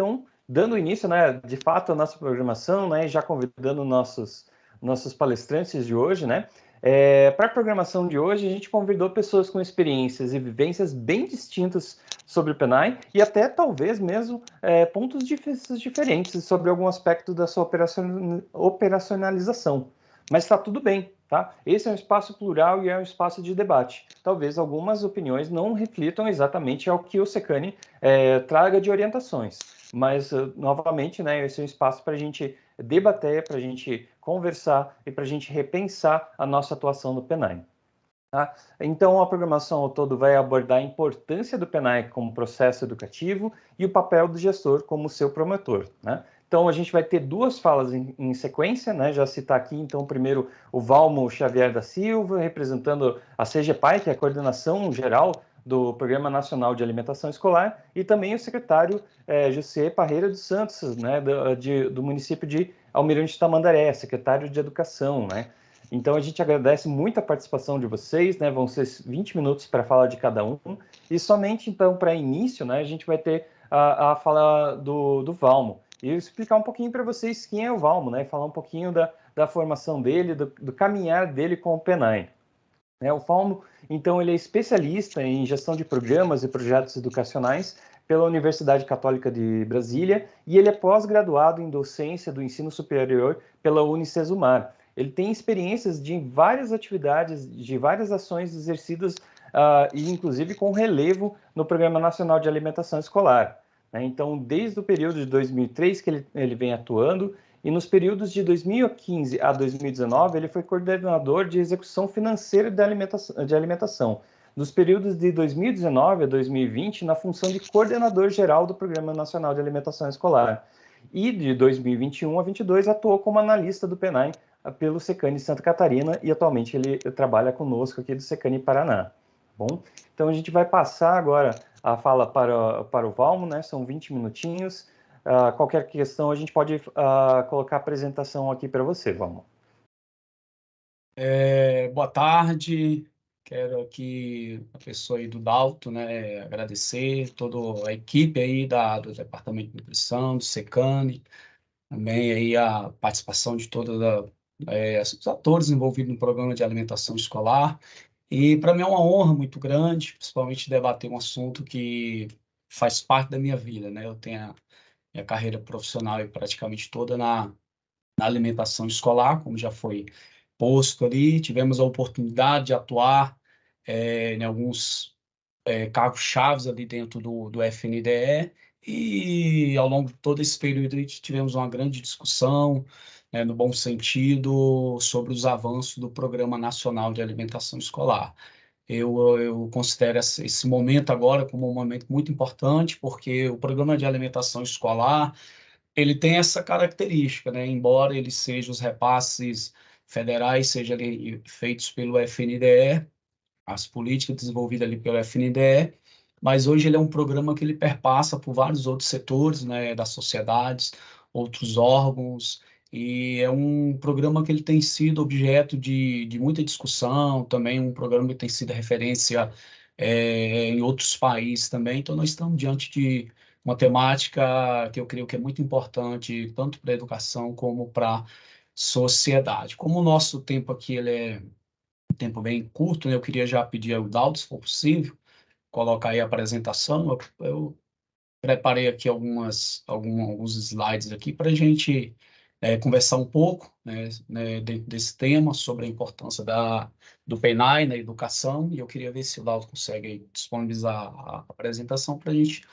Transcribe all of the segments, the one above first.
então, dando início, né, de fato, à nossa programação, né, já convidando nossos palestrantes de hoje, né, para a programação de hoje, a gente convidou pessoas com experiências e vivências bem distintas sobre o PNAE e até, talvez mesmo, pontos de vista diferentes sobre algum aspecto da sua operacionalização. Mas está tudo bem, tá? Esse é um espaço plural e é um espaço de debate. Talvez algumas opiniões não reflitam exatamente ao que o Secani traga de orientações. Mas, novamente, né, esse é um espaço para a gente debater, para a gente conversar e para a gente repensar a nossa atuação no PNAE. Tá? Então, a programação ao todo vai abordar a importância do PNAE como processo educativo e o papel do gestor como seu promotor. Né? Então, a gente vai ter duas falas em sequência, né? Já citar aqui, então, primeiro o Valmo Xavier da Silva, representando a CGPAI, que é a coordenação geral do Programa Nacional de Alimentação Escolar, e também o secretário José Parreira dos Santos, né, do município de Almirante Tamandaré, secretário de Educação, né? Então, a gente agradece muito a participação de vocês, né? Vão ser 20 minutos para falar de cada um. E somente, então, para início, né, a gente vai ter a fala do Valmo. E eu explicar um pouquinho para vocês quem é o Valmo, né? Falar um pouquinho da formação dele, do caminhar dele com o PNAE. O Valmo, então, ele é especialista em gestão de programas e projetos educacionais pela Universidade Católica de Brasília e ele é pós-graduado em docência do ensino superior pela Unicesumar. Ele tem experiências de várias atividades, de várias ações exercidas, e inclusive com relevo no Programa Nacional de Alimentação Escolar. Né? Então, desde o período de 2003 que ele vem atuando, e nos períodos de 2015 a 2019, ele foi coordenador de execução financeira de alimentação. Nos períodos de 2019 a 2020, na função de coordenador geral do Programa Nacional de Alimentação Escolar. E de 2021 a 2022, atuou como analista do PNAE pelo Secani Santa Catarina e atualmente ele trabalha conosco aqui do Secani Paraná. Tá bom? Então a gente vai passar agora a fala para o Valmo, né? São 20 minutinhos. Qualquer questão a gente pode colocar a apresentação aqui para você, Valmo. Boa tarde, quero aqui a pessoa aí do Dalto, né, agradecer toda a equipe aí do Departamento de Nutrição, do Secani, também aí a participação de todos os atores envolvidos no programa de alimentação escolar. E para mim é uma honra muito grande, principalmente debater um assunto que faz parte da minha vida, né? Eu tenho a minha carreira profissional e praticamente toda na alimentação escolar, como já foi posto ali. Tivemos a oportunidade de atuar em alguns cargos chaves ali dentro do FNDE, e ao longo de todo esse período tivemos uma grande discussão, no bom sentido, sobre os avanços do Programa Nacional de Alimentação Escolar. Eu considero esse momento agora como um momento muito importante, porque o Programa de Alimentação Escolar ele tem essa característica, né? Embora ele seja os repasses federais sejam ali feitos pelo FNDE, as políticas desenvolvidas ali pelo FNDE, mas hoje ele é um programa que ele perpassa por vários outros setores, né, das sociedades, outros órgãos, e é um programa que ele tem sido objeto de muita discussão, também um programa que tem sido referência em outros países também. Então nós estamos diante de uma temática que eu creio que é muito importante, tanto para a educação como para a sociedade. Como o nosso tempo aqui ele é tempo bem curto, né? Eu queria já pedir ao Dalton, se for possível, colocar aí a apresentação. Eu preparei aqui alguns slides aqui para a gente conversar um pouco, né, dentro desse tema sobre a importância do PNAE na educação, e eu queria ver se o Dalton consegue disponibilizar a apresentação para a gente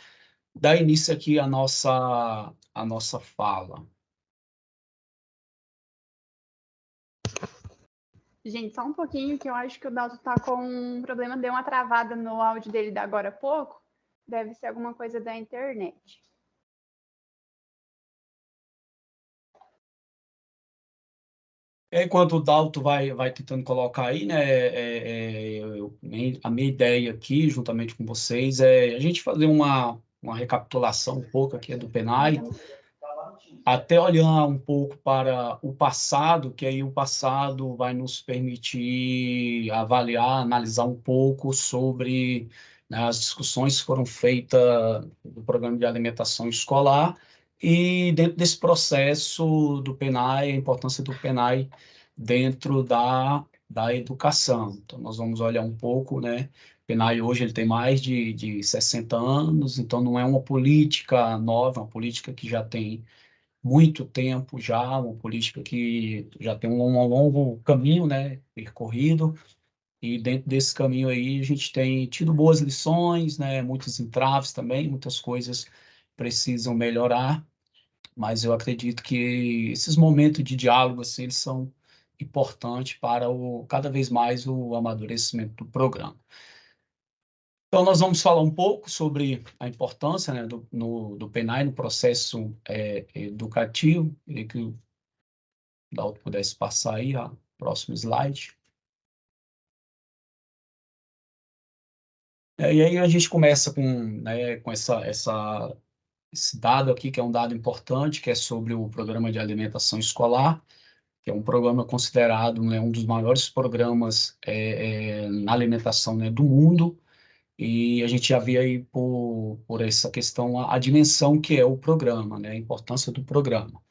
dar início aqui à nossa fala. Gente, só um pouquinho, que eu acho que o Dalton tá com um problema, deu uma travada no áudio dele da agora há pouco. Deve ser alguma coisa da internet. Enquanto o Dalton vai tentando colocar aí, né, a minha ideia aqui, juntamente com vocês, é a gente fazer uma recapitulação um pouco aqui do PNAE, até olhar um pouco para o passado, que aí o passado vai nos permitir avaliar, analisar um pouco sobre né, as discussões foram feitas do programa de alimentação escolar e dentro desse processo do PENAI, a importância do PENAI dentro da educação. Então, nós vamos olhar um pouco, né? O PENAI hoje ele tem mais de 60 anos, então não é uma política nova, é uma política que já tem muito tempo já, uma política que já tem um longo caminho, né, percorrido, e dentro desse caminho aí a gente tem tido boas lições, né, muitos entraves também, muitas coisas precisam melhorar, mas eu acredito que esses momentos de diálogo, assim, eles são importantes para cada vez mais o amadurecimento do programa. Então, nós vamos falar um pouco sobre a importância, né, do PENAI no processo educativo. Queria que o Dalton pudesse passar aí a próximo slide. E aí a gente começa com, né, com esse dado aqui, que é um dado importante, que é sobre o Programa de Alimentação Escolar, que é um programa considerado, né, um dos maiores programas na alimentação, né, do mundo. E a gente já vê aí por essa questão a dimensão que é o programa, né, a importância do programa.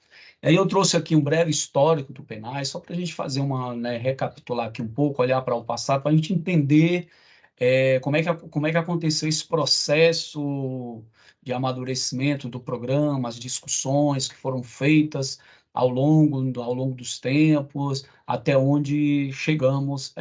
Aí eu trouxe aqui um breve histórico do PENAI, só para a gente fazer né, recapitular aqui um pouco, olhar para o passado, para a gente entender como é que aconteceu esse processo de amadurecimento do programa, as discussões que foram feitas ao longo dos tempos, até onde chegamos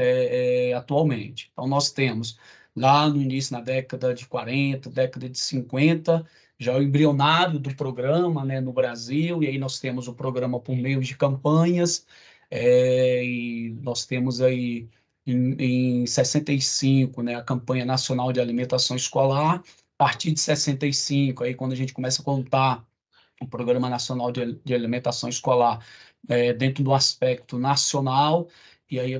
atualmente. Então, nós temos lá no início, na década de 40, década de 50, já o embrionário do programa, né, no Brasil, e aí nós temos o programa por meio de campanhas, e nós temos aí em 65, né, a campanha nacional de alimentação escolar. A partir de 65, aí quando a gente começa a contar o Programa Nacional de Alimentação Escolar dentro do aspecto nacional, e aí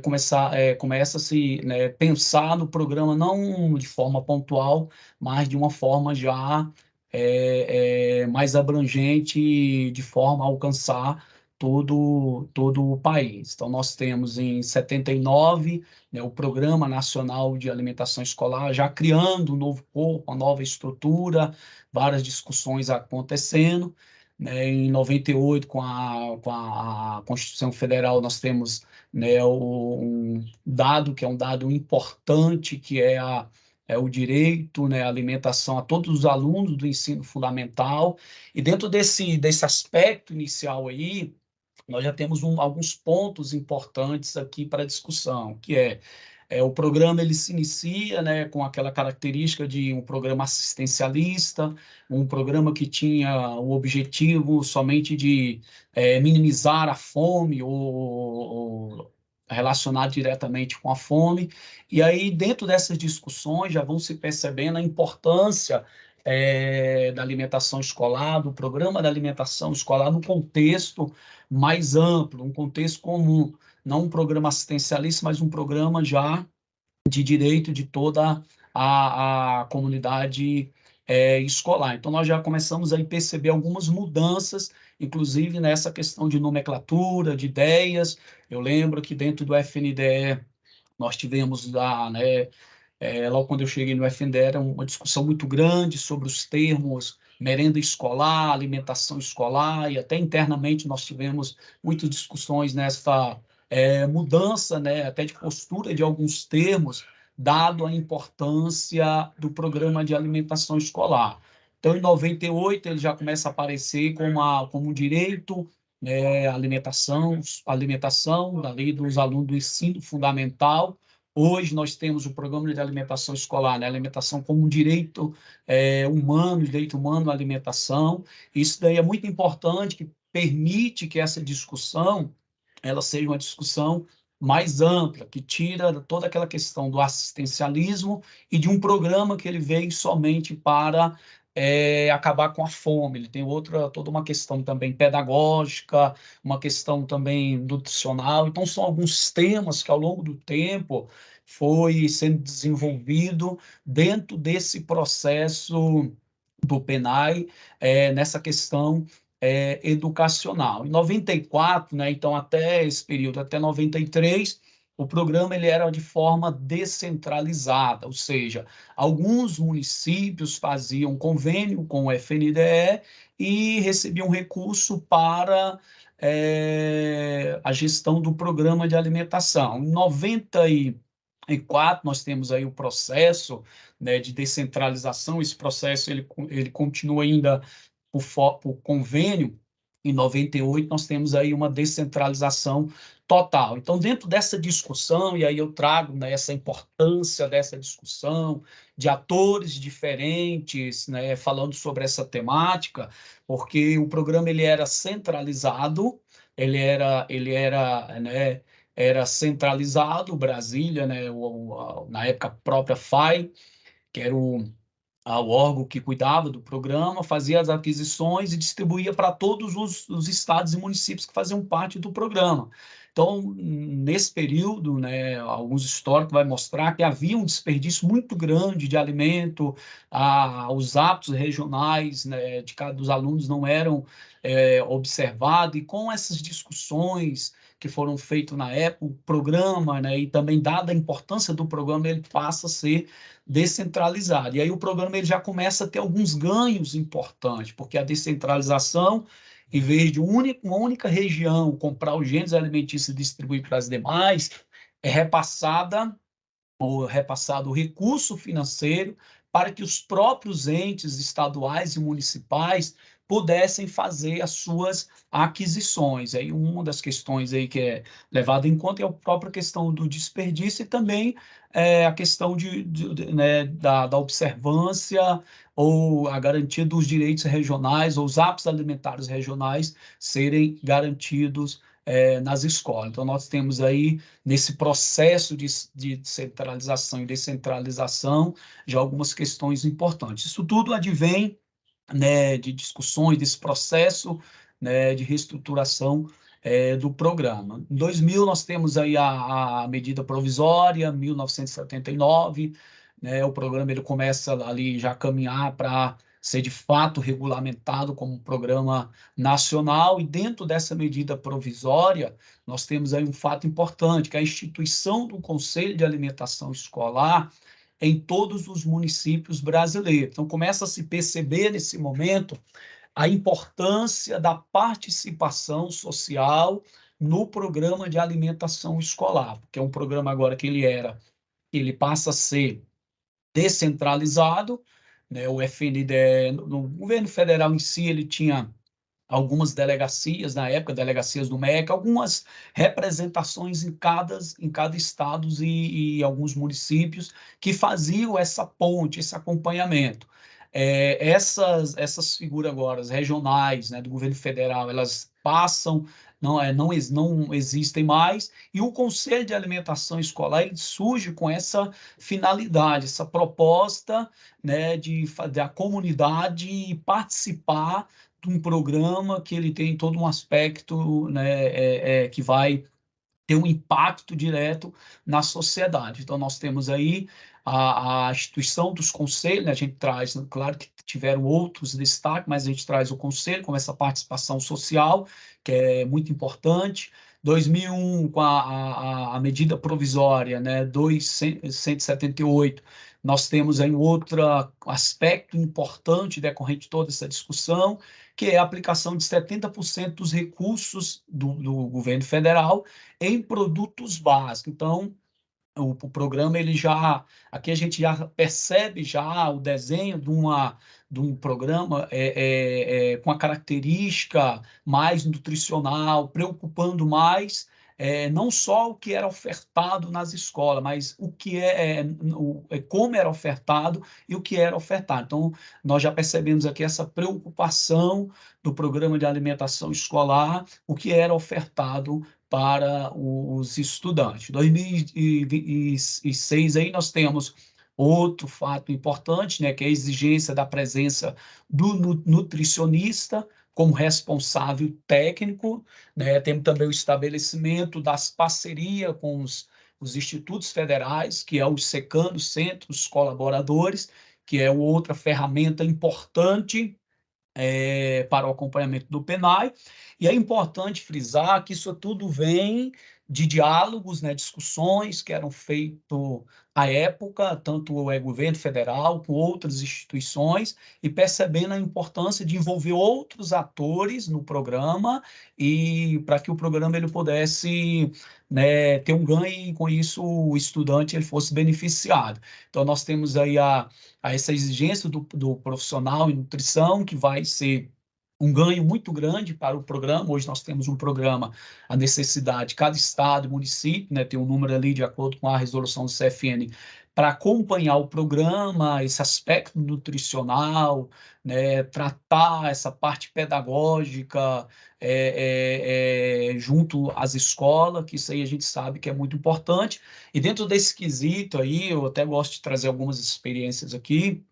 começa-se, né, pensar no programa não de forma pontual, mas de uma forma já mais abrangente, de forma a alcançar todo o país. Então, nós temos em 79, né, o Programa Nacional de Alimentação Escolar, já criando um novo corpo, uma nova estrutura, várias discussões acontecendo, né. Em 98, com a Constituição Federal, nós temos, né, um dado que é um dado importante, que é o direito, né, à alimentação a todos os alunos do ensino fundamental. E dentro desse aspecto inicial aí, nós já temos alguns pontos importantes aqui para discussão, que o programa ele se inicia, né, com aquela característica de um programa assistencialista, um programa que tinha o objetivo somente de minimizar a fome ou relacionar diretamente com a fome. E aí, dentro dessas discussões, já vão se percebendo a importância da alimentação escolar, do programa da alimentação escolar no contexto mais amplo, um contexto comum, não um programa assistencialista, mas um programa já de direito de toda a comunidade escolar. Então, nós já começamos a perceber algumas mudanças, inclusive nessa questão de nomenclatura, de ideias. Eu lembro que dentro do FNDE nós tivemos lá, né, logo quando eu cheguei no FNDE, era uma discussão muito grande sobre os termos merenda escolar, alimentação escolar, e até internamente nós tivemos muitas discussões nessa mudança, né, até de postura de alguns termos, dado a importância do programa de alimentação escolar. Então, em 98, ele já começa a aparecer como um direito à alimentação da lei dos alunos do ensino fundamental. Hoje nós temos o programa de alimentação escolar, né? Alimentação como um direito humano, direito humano à alimentação. Isso daí é muito importante, que permite que essa discussão ela seja uma discussão mais ampla, que tira toda aquela questão do assistencialismo e de um programa que ele veio somente para acabar com a fome. Ele tem toda uma questão também pedagógica, uma questão também nutricional. Então, são alguns temas que, ao longo do tempo, foi sendo desenvolvido dentro desse processo do PENAI, nessa questão educacional. Em 94, né, então até esse período, até 93, o programa ele era de forma descentralizada, ou seja, alguns municípios faziam convênio com o FNDE e recebiam recurso para a gestão do programa de alimentação. Em 94, nós temos aí o processo, né, de descentralização. Esse processo ele continua ainda por convênio. Em 98, nós temos aí uma descentralização total. Então, dentro dessa discussão, e aí eu trago, né, essa importância dessa discussão, de atores diferentes, né, falando sobre essa temática, porque o programa ele era centralizado, né, era centralizado, Brasília, né, na época a própria FAI, que era o órgão que cuidava do programa, fazia as aquisições e distribuía para todos os estados e municípios que faziam parte do programa. Então, nesse período, né, alguns históricos vai mostrar que havia um desperdício muito grande de alimento, os hábitos regionais, né, de cada dos alunos não eram observados, e com essas discussões que foram feitas na época, o programa, né, e também dada a importância do programa, ele passa a ser descentralizado. E aí o programa ele já começa a ter alguns ganhos importantes, porque a descentralização, em vez de uma única região comprar os gêneros alimentícios e distribuir para as demais, é repassado o recurso financeiro para que os próprios entes estaduais e municipais pudessem fazer as suas aquisições. Aí uma das questões aí que é levada em conta é a própria questão do desperdício e também a questão né, da observância ou a garantia dos direitos regionais ou os hábitos alimentares regionais serem garantidos nas escolas. Então, nós temos aí, nesse processo de centralização e descentralização, já algumas questões importantes. Isso tudo advém, né, de discussões, desse processo, né, de reestruturação do programa. Em 2000, nós temos aí a medida provisória, 1979, né, o programa ele começa ali já a caminhar para ser de fato regulamentado como um programa nacional, e dentro dessa medida provisória, nós temos aí um fato importante, que é a instituição do Conselho de Alimentação Escolar em todos os municípios brasileiros. Então, começa a se perceber nesse momento a importância da participação social no programa de alimentação escolar, porque é um programa agora que ele passa a ser descentralizado, né? O FNDE, no governo federal em si, ele tinha algumas delegacias, na época, delegacias do MEC, algumas representações em cada estado e alguns municípios que faziam essa ponte, esse acompanhamento. Essas figuras agora, as regionais, né, do governo federal, elas passam, não existem mais, e o Conselho de Alimentação Escolar ele surge com essa finalidade, essa proposta, né, de a comunidade participar de um programa que ele tem todo um aspecto, né, que vai ter um impacto direto na sociedade. Então, nós temos aí a instituição dos conselhos, né? A gente traz, claro que tiveram outros destaques, mas a gente traz o conselho com essa participação social, que é muito importante. 2001, com a medida provisória, né, 278, nós temos aí outro aspecto importante decorrente de toda essa discussão, que é a aplicação de 70% dos recursos do governo federal em produtos básicos. Então, o programa, aqui a gente já percebe já o desenho de um programa com a característica mais nutricional, preocupando mais não só o que era ofertado nas escolas, mas o que como era ofertado e o que era ofertado. Então, nós já percebemos aqui essa preocupação do programa de alimentação escolar, o que era ofertado para os estudantes. Em 2006 aí nós temos outro fato importante, né, que é a exigência da presença do nutricionista como responsável técnico, né? Temos também o estabelecimento das parcerias com os institutos federais, que é o SECAN, Centros Colaboradores, que é outra ferramenta importante para o acompanhamento do PNAE, e é importante frisar que isso tudo vem de diálogos, né, discussões que eram feitas à época, tanto o governo federal com outras instituições, e percebendo a importância de envolver outros atores no programa, e para que o programa ele pudesse, né, ter um ganho, e com isso o estudante ele fosse beneficiado. Então, nós temos aí essa exigência do profissional em nutrição, que vai ser um ganho muito grande para o programa. Hoje nós temos um programa, a necessidade, cada estado e município, né, tem um número ali de acordo com a resolução do CFN, para acompanhar o programa, esse aspecto nutricional, né, tratar essa parte pedagógica junto às escolas, que isso aí a gente sabe que é muito importante. E dentro desse quesito aí, eu até gosto de trazer algumas experiências aqui,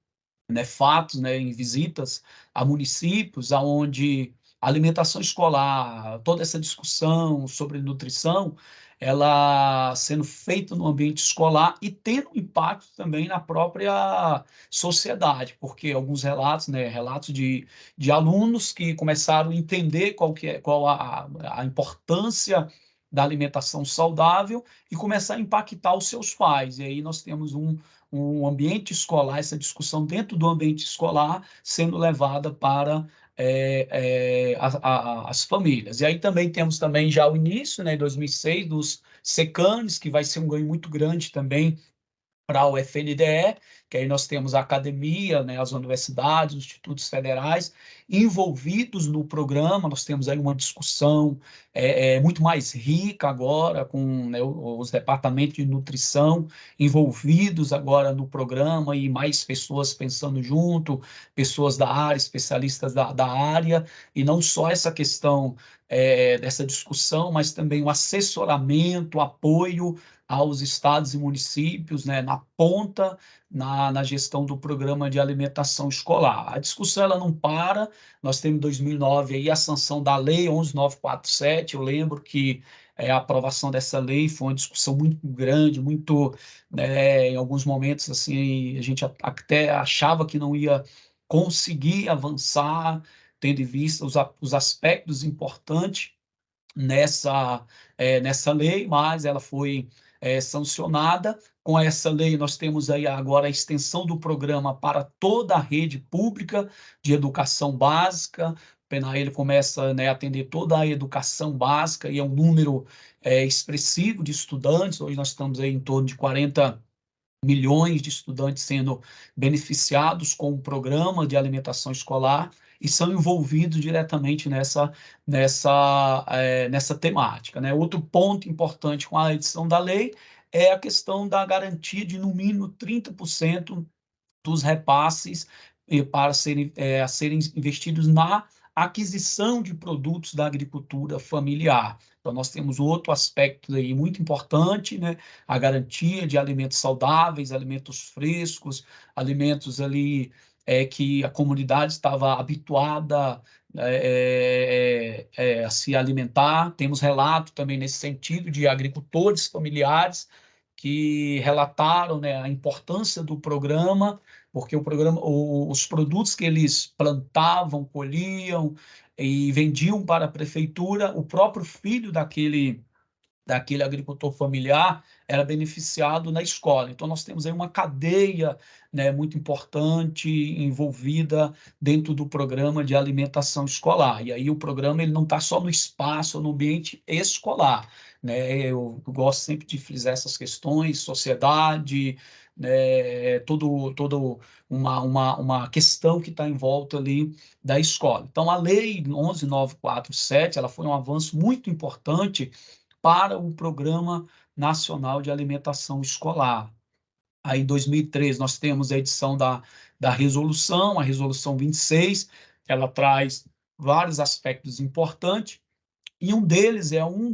né, fatos, né, em visitas a municípios aonde a alimentação escolar, toda essa discussão sobre nutrição, ela sendo feita no ambiente escolar e tendo impacto também na própria sociedade, porque alguns relatos, né, relatos de alunos que começaram a entender qual a importância da alimentação saudável e começar a impactar os seus pais. E aí nós temos um ambiente escolar, essa discussão dentro do ambiente escolar sendo levada para as famílias. E aí também temos também já o início, né, em 2006, dos SECANs, que vai ser um ganho muito grande também para o FNDE, que aí nós temos a academia, né, as universidades, os institutos federais envolvidos no programa. Nós temos aí uma discussão muito mais rica agora, com, né, os departamentos de nutrição envolvidos agora no programa, e mais pessoas pensando junto, pessoas da área, especialistas da área, e não só essa questão dessa discussão, mas também o assessoramento, o apoio aos estados e municípios, né, na ponta, na gestão do programa de alimentação escolar. A discussão ela não para. Nós temos em 2009 aí a sanção da Lei 11.947. Eu lembro que a aprovação dessa lei foi uma discussão muito grande, muito, né, em alguns momentos assim, a gente até achava que não ia conseguir avançar, tendo em vista os aspectos importantes nessa lei, mas ela foi sancionada. Com essa lei, nós temos aí agora a extensão do programa para toda a rede pública de educação básica. O PENAE ele começa, né, a atender toda a educação básica, e é um número expressivo de estudantes. Hoje nós estamos aí em torno de 40 milhões de estudantes sendo beneficiados com o programa de alimentação escolar e são envolvidos diretamente nessa temática, né? Outro ponto importante com a edição da lei é a questão da garantia de, no mínimo, 30% dos repasses para serem investidos na aquisição de produtos da agricultura familiar. Então, nós temos outro aspecto aí muito importante, né? A garantia de alimentos saudáveis, alimentos frescos, alimentos ali que a comunidade estava habituada a se alimentar. Temos relato também nesse sentido de agricultores familiares que relataram, né, a importância do programa, porque o programa, os produtos que eles plantavam, colhiam e vendiam para a prefeitura, o próprio filho daquele agricultor familiar era beneficiado na escola. Então, nós temos aí uma cadeia, né, muito importante envolvida dentro do programa de alimentação escolar. E aí o programa ele não está só no espaço, no ambiente escolar, né? Eu gosto sempre de frisar essas questões, sociedade, né, todo uma questão que está em volta ali da escola. Então, a Lei 11.947, ela foi um avanço muito importante para o Programa Nacional de Alimentação Escolar. Aí, em 2003, nós temos a edição da resolução, a Resolução 26, ela traz vários aspectos importantes, e um deles é um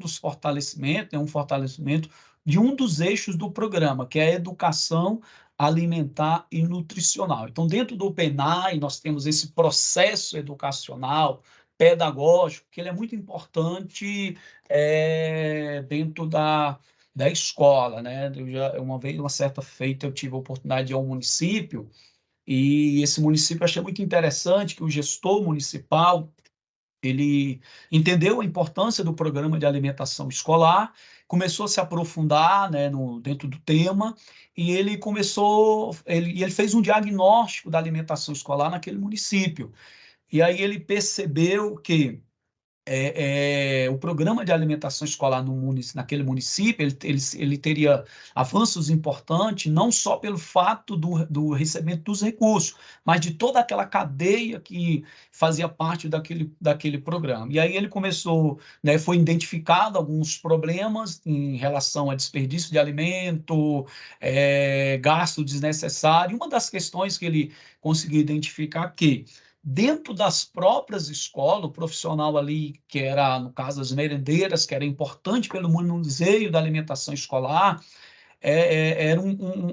fortalecimento de um dos eixos do programa, que é a educação alimentar e nutricional. Então, dentro do PENAE, nós temos esse processo educacional, pedagógico, que ele é muito importante dentro da escola, né? Uma vez, uma certa feita, eu tive a oportunidade de ir a um município, e esse município eu achei muito interessante que o gestor municipal ele entendeu a importância do programa de alimentação escolar, começou a se aprofundar, né, dentro do tema, e ele fez um diagnóstico da alimentação escolar naquele município. E aí ele percebeu que o programa de alimentação escolar naquele município, ele teria avanços importantes, não só pelo fato do recebimento dos recursos, mas de toda aquela cadeia que fazia parte daquele programa. E aí ele começou, né, foi identificado alguns problemas em relação a desperdício de alimento, gasto desnecessário. Uma das questões que ele conseguiu identificar que dentro das próprias escolas, o profissional ali, que era, no caso, as merendeiras, que era importante pelo manuseio da alimentação escolar,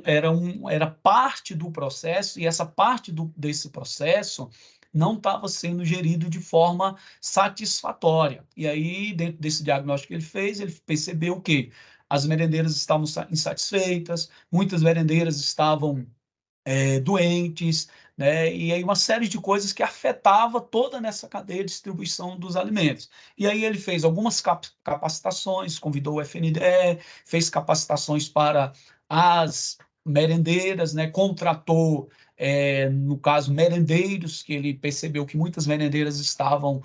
era parte do processo, e essa parte desse processo não estava sendo gerido de forma satisfatória. E aí, dentro desse diagnóstico que ele fez, ele percebeu que as merendeiras estavam insatisfeitas, muitas merendeiras estavam doentes, né? E aí uma série de coisas que afetava toda nessa cadeia de distribuição dos alimentos. E aí ele fez algumas capacitações, convidou o FNDE, fez capacitações para as merendeiras, né? Contratou, no caso, merendeiros, que ele percebeu que muitas merendeiras estavam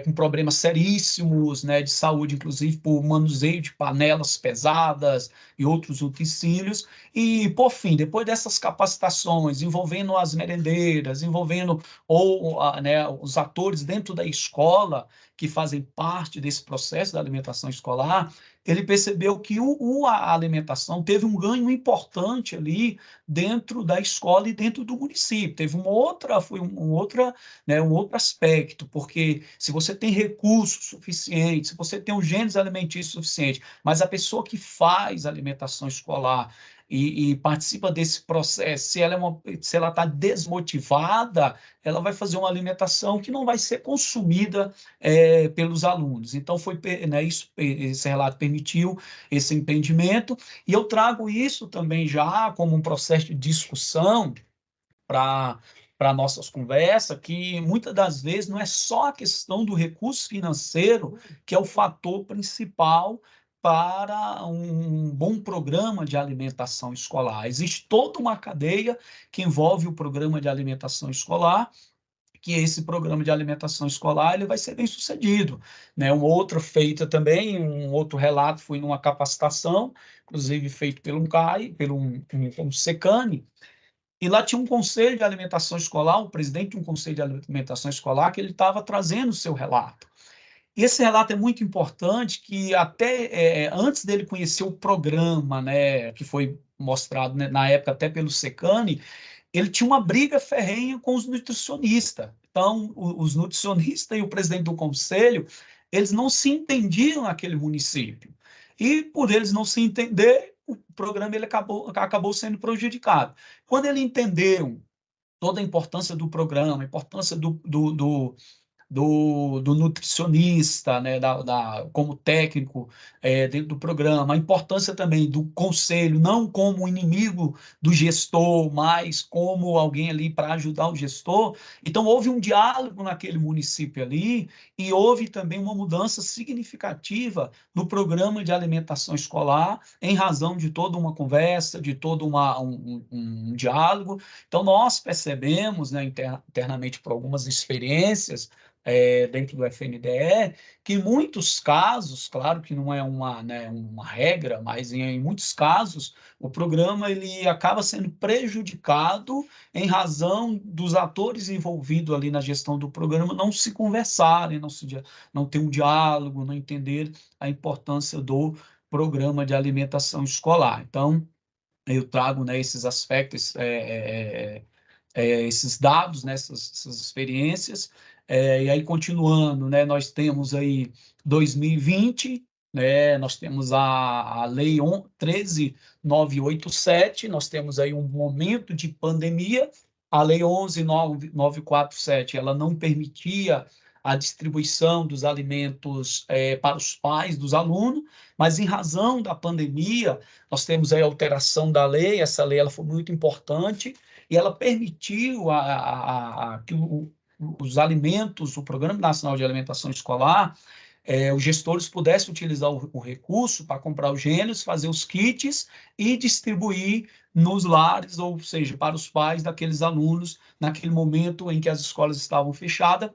com problemas seríssimos, né, de saúde, inclusive por manuseio de panelas pesadas e outros utensílios. E, por fim, depois dessas capacitações, envolvendo as merendeiras, envolvendo né, os atores dentro da escola, que fazem parte desse processo da alimentação escolar, ele percebeu que a alimentação teve um ganho importante ali dentro da escola e dentro do município. Teve foi um outro aspecto, porque se você tem recursos suficientes, se você tem um gêneros alimentícios suficiente, mas a pessoa que faz alimentação escolar e participa desse processo, se ela está desmotivada, ela vai fazer uma alimentação que não vai ser consumida pelos alunos. Então, né, esse relato permitiu esse entendimento, e eu trago isso também já como um processo de discussão para nossas conversas, que muitas das vezes não é só a questão do recurso financeiro que é o fator principal para um bom programa de alimentação escolar. Existe toda uma cadeia que envolve o programa de alimentação escolar, que esse programa de alimentação escolar ele vai ser bem sucedido, né? Uma outra feita também, um outro relato foi numa capacitação, inclusive feito pelo CAI, pelo Secane, e lá tinha um conselho de alimentação escolar, o presidente de um conselho de alimentação escolar, que ele estava trazendo o seu relato. E esse relato é muito importante, que até antes dele conhecer o programa, né, que foi mostrado, né, na época até pelo Secane, ele tinha uma briga ferrenha com os nutricionistas. Então, os nutricionistas e o presidente do conselho, eles não se entendiam naquele município. E por eles não se entender, o programa ele acabou sendo prejudicado. Quando ele entendeu toda a importância do programa, a importância do nutricionista, né, como técnico dentro do programa, a importância também do conselho, não como inimigo do gestor, mas como alguém ali para ajudar o gestor. Então, houve um diálogo naquele município ali e houve também uma mudança significativa no programa de alimentação escolar, em razão de toda uma conversa, de todo um diálogo. Então, nós percebemos, né, internamente por algumas experiências, dentro do FNDE, que em muitos casos, claro que não é uma regra, mas em muitos casos, o programa ele acaba sendo prejudicado em razão dos atores envolvidos ali na gestão do programa não se conversarem, não ter um diálogo, não entender a importância do programa de alimentação escolar. Então, eu trago, né, esses aspectos, esses dados, né, essas experiências, e aí continuando, né, nós temos aí 2020, né, nós temos a Lei 13.987, nós temos aí um momento de pandemia, a Lei 11.947, ela não permitia a distribuição dos alimentos para os pais dos alunos, mas em razão da pandemia, nós temos aí a alteração da lei, essa lei ela foi muito importante, e ela permitiu que os alimentos, o Programa Nacional de Alimentação Escolar, os gestores pudessem utilizar o recurso para comprar os gêneros, fazer os kits e distribuir nos lares, ou seja, para os pais daqueles alunos, naquele momento em que as escolas estavam fechadas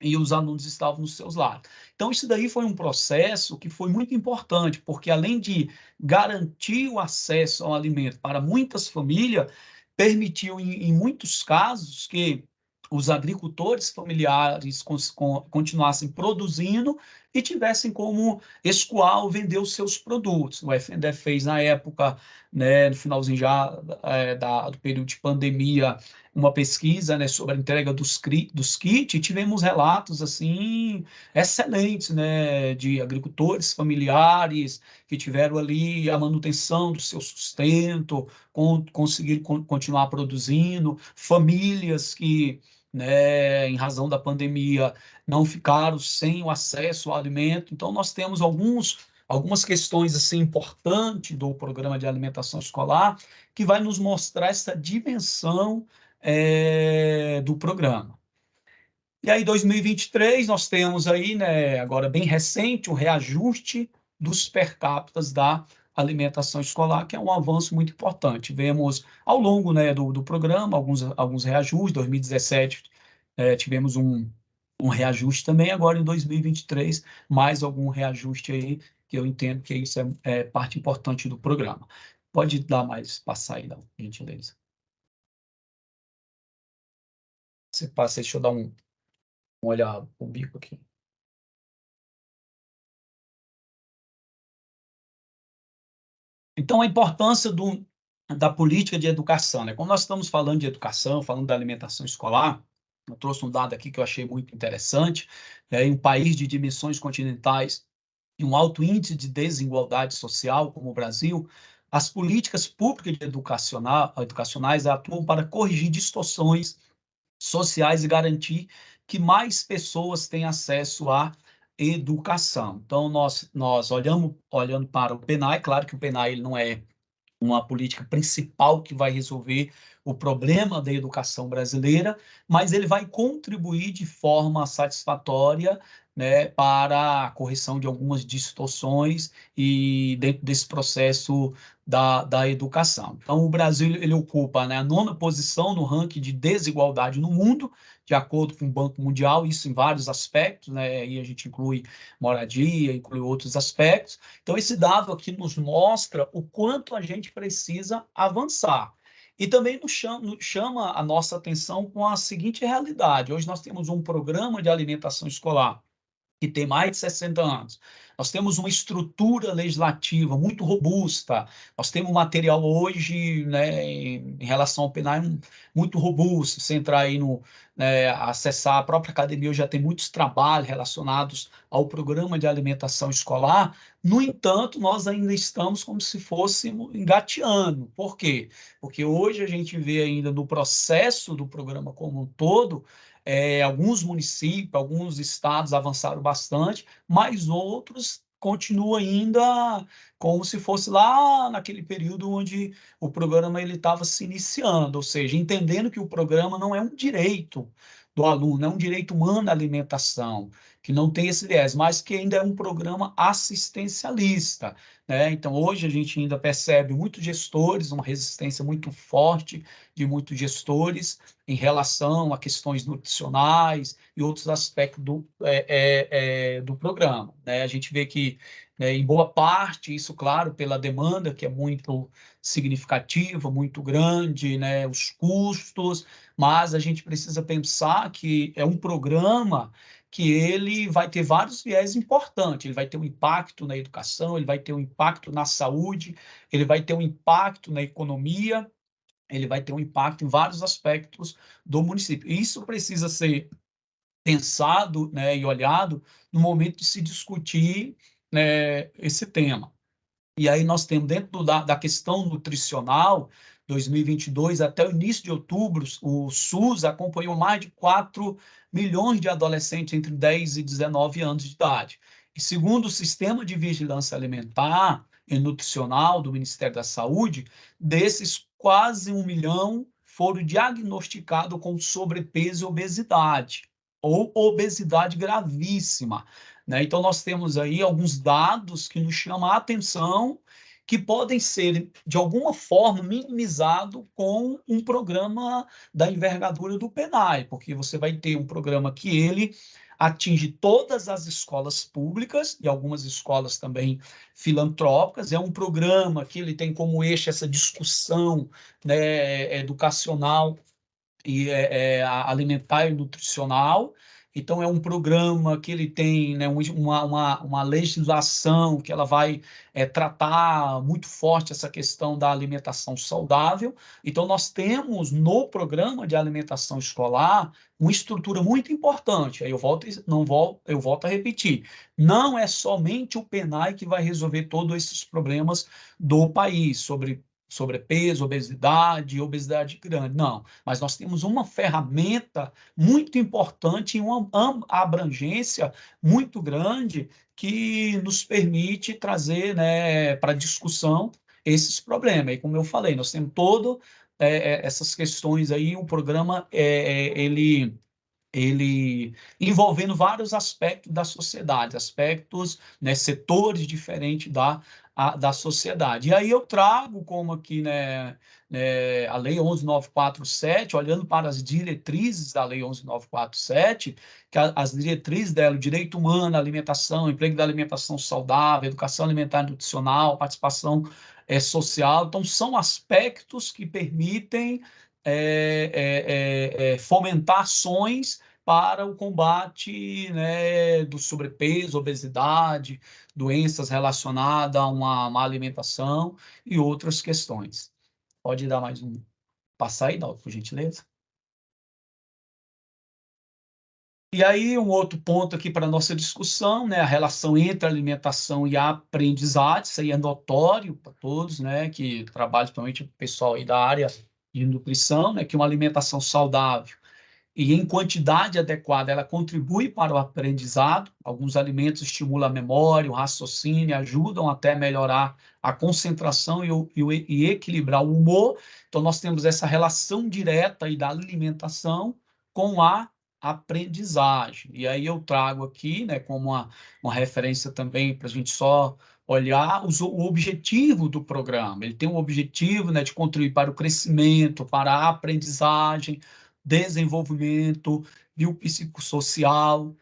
e os alunos estavam nos seus lares. Então, isso daí foi um processo que foi muito importante, porque além de garantir o acesso ao alimento para muitas famílias, permitiu, em muitos casos, que os agricultores familiares continuassem produzindo e tivessem como escoar ou vender os seus produtos. O FNDE fez, na época, né, no finalzinho já do período de pandemia, uma pesquisa, né, sobre a entrega dos kits, e tivemos relatos assim excelentes, né, de agricultores familiares que tiveram ali a manutenção do seu sustento, conseguiram continuar produzindo, famílias que, né, em razão da pandemia, não ficaram sem o acesso ao alimento. Então, nós temos algumas questões assim importantes do programa de alimentação escolar que vai nos mostrar essa dimensão do programa. E aí, 2023, nós temos aí, né, agora bem recente, o reajuste dos per capitas da alimentação escolar, que é um avanço muito importante. Vemos ao longo, né, do programa alguns reajustes. 2017 tivemos um reajuste também, agora em 2023, mais algum reajuste aí, que eu entendo que isso é parte importante do programa. Pode dar mais, passar aí, por gentileza. Você passa, deixa eu dar um olhar o bico aqui. Então, a importância da política de educação, né? Quando nós estamos falando de educação, falando da alimentação escolar, eu trouxe um dado aqui que eu achei muito interessante, em um país de dimensões continentais e um alto índice de desigualdade social, como o Brasil, as políticas públicas educacionais atuam para corrigir distorções sociais e garantir que mais pessoas tenham acesso à educação. Então, nós olhando para o PNAE, claro que o PNAE ele não é uma política principal que vai resolver o problema da educação brasileira, mas ele vai contribuir de forma satisfatória, né, para a correção de algumas distorções e dentro desse processo da educação. Então, o Brasil ele ocupa, né, a 9ª posição no ranking de desigualdade no mundo, de acordo com o Banco Mundial, isso em vários aspectos, né, aí a gente inclui moradia, inclui outros aspectos. Então, esse dado aqui nos mostra o quanto a gente precisa avançar. E também nos chama a nossa atenção com a seguinte realidade. Hoje nós temos um programa de alimentação escolar que tem mais de 60 anos. Nós temos uma estrutura legislativa muito robusta, nós temos um material hoje, né, em relação ao PNAE, muito robusto. Se entrar aí acessar a própria academia, já tem muitos trabalhos relacionados ao programa de alimentação escolar. No entanto, nós ainda estamos como se fôssemos engateando. Por quê? Porque hoje a gente vê ainda no processo do programa como um todo, alguns municípios, alguns estados avançaram bastante, mas outros continuam ainda como se fosse lá naquele período onde o programa estava se iniciando, ou seja, entendendo que o programa não é um direito do aluno, é um direito humano à alimentação, que não tem esse viés, mas que ainda é um programa assistencialista, né? Então, hoje a gente ainda percebe muitos gestores, uma resistência muito forte de muitos gestores em relação a questões nutricionais e outros aspectos do programa, né? A gente vê que, né, em boa parte, isso, claro, pela demanda, que é muito significativa, muito grande, né, os custos, mas a gente precisa pensar que é um programa que ele vai ter vários viés importantes. Ele vai ter um impacto na educação, ele vai ter um impacto na saúde, ele vai ter um impacto na economia, ele vai ter um impacto em vários aspectos do município. Isso precisa ser pensado, né, e olhado no momento de se discutir, né, esse tema. E aí nós temos, dentro da questão nutricional, 2022 até o início de outubro, o SUS acompanhou mais de 4 milhões de adolescentes entre 10 e 19 anos de idade. E segundo o Sistema de Vigilância Alimentar e Nutricional do Ministério da Saúde, desses quase 1 milhão foram diagnosticados com sobrepeso e obesidade, ou obesidade gravíssima, né? Então, nós temos aí alguns dados que nos chamam a atenção, que podem ser, de alguma forma, minimizados com um programa da envergadura do PENAI, porque você vai ter um programa que ele atinge todas as escolas públicas e algumas escolas também filantrópicas. É um programa que ele tem como eixo essa discussão, né, educacional e alimentar e nutricional. Então, é um programa que ele tem, né, uma legislação que ela vai tratar muito forte essa questão da alimentação saudável. Então, nós temos no programa de alimentação escolar uma estrutura muito importante. Aí eu volto a repetir, não é somente o PENAI que vai resolver todos esses problemas do país, sobre sobrepeso, obesidade grande, não. Mas nós temos uma ferramenta muito importante e uma abrangência muito grande que nos permite trazer, né, para discussão esses problemas. E como eu falei, nós temos todas essas questões aí, o programa, ele envolvendo vários aspectos da sociedade, aspectos, né, setores diferentes da sociedade. E aí eu trago como aqui, né, a Lei 11.947, olhando para as diretrizes da Lei 11.947, que as diretrizes dela, o direito humano, alimentação, emprego da alimentação saudável, educação alimentar e nutricional, participação social, então são aspectos que permitem fomentar ações para o combate, né, do sobrepeso, obesidade, doenças relacionadas a uma má alimentação e outras questões. Pode dar mais um. Passar aí, Dalton, por gentileza. E aí, um outro ponto aqui para a nossa discussão, né, a relação entre a alimentação e a aprendizagem. Isso aí é notório para todos, né, que trabalham, principalmente o pessoal aí da área de nutrição, né, que uma alimentação saudável e em quantidade adequada, ela contribui para o aprendizado. Alguns alimentos estimulam a memória, o raciocínio, ajudam até a melhorar a concentração e equilibrar o humor. Então, nós temos essa relação direta aí da alimentação com a aprendizagem. E aí eu trago aqui, né, como uma referência também para a gente só olhar o objetivo do programa. Ele tem um objetivo, né, de contribuir para o crescimento, para a aprendizagem, desenvolvimento biopsicossocial,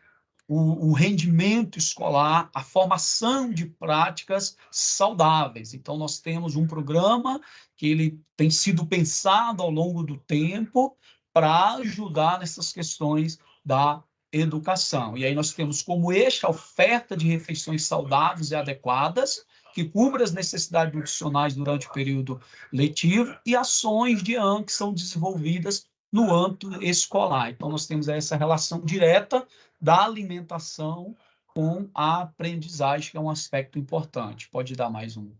o rendimento escolar, a formação de práticas saudáveis. Então, nós temos um programa que ele tem sido pensado ao longo do tempo para ajudar nessas questões da educação. E aí nós temos como eixo a oferta de refeições saudáveis e adequadas, que cubra as necessidades nutricionais durante o período letivo, e ações de ANO que são desenvolvidas no âmbito escolar. Então, nós temos essa relação direta da alimentação com a aprendizagem, que é um aspecto importante. Pode dar mais um.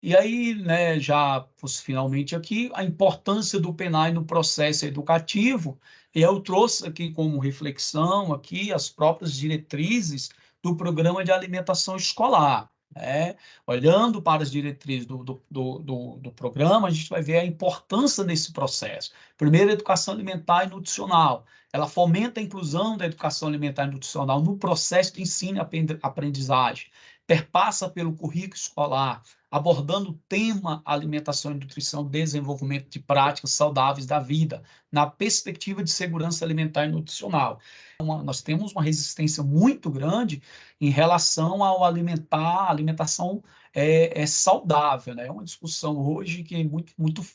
E aí, né, já finalmente aqui, a importância do PENAI no processo educativo, e eu trouxe aqui como reflexão aqui as próprias diretrizes do programa de alimentação escolar. Né? Olhando para as diretrizes do programa, a gente vai ver a importância desse processo. Primeiro, educação alimentar e nutricional. Ela fomenta a inclusão da educação alimentar e nutricional no processo de ensino e aprendizagem. Perpassa pelo currículo escolar, abordando o tema alimentação e nutrição, desenvolvimento de práticas saudáveis da vida, na perspectiva de segurança alimentar e nutricional. Nós temos uma resistência muito grande em relação ao alimentação saudável, né? É uma discussão hoje que é muito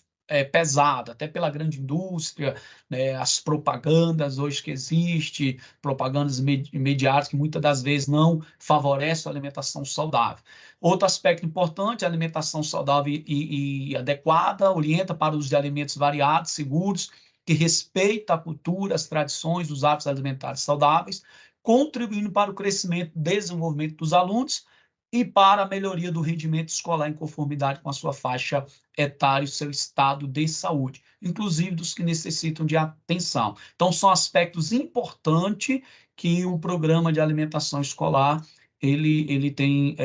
pesada, até pela grande indústria, né? As propagandas hoje que existem, propagandas imediatas que muitas das vezes não favorecem a alimentação saudável. Outro aspecto importante, a alimentação saudável e adequada, orienta para o uso de alimentos variados, seguros, que respeita a cultura, as tradições, os hábitos alimentares saudáveis, contribuindo para o crescimento e desenvolvimento dos alunos e para a melhoria do rendimento escolar em conformidade com a sua faixa etária e seu estado de saúde, inclusive dos que necessitam de atenção. Então, são aspectos importantes que o programa de alimentação escolar ele tem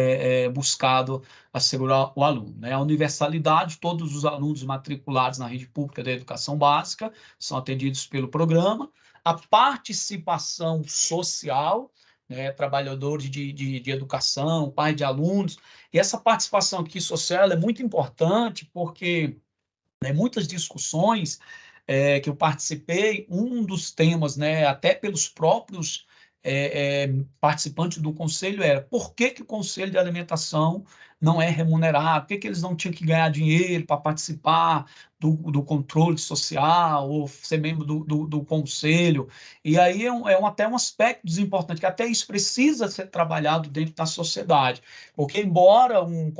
buscado assegurar o aluno, né? A universalidade, todos os alunos matriculados na rede pública da educação básica são atendidos pelo programa. A participação social, né? Trabalhadores de educação, pai de alunos, e essa participação aqui social é muito importante porque, né, muitas discussões que eu participei, um dos temas, né, até pelos próprios participantes do conselho, era por que o conselho de alimentação não é remunerado, por que eles não tinham que ganhar dinheiro para participar do controle social, ou ser membro do conselho. E aí até um aspecto importante, que até isso precisa ser trabalhado dentro da sociedade, porque embora um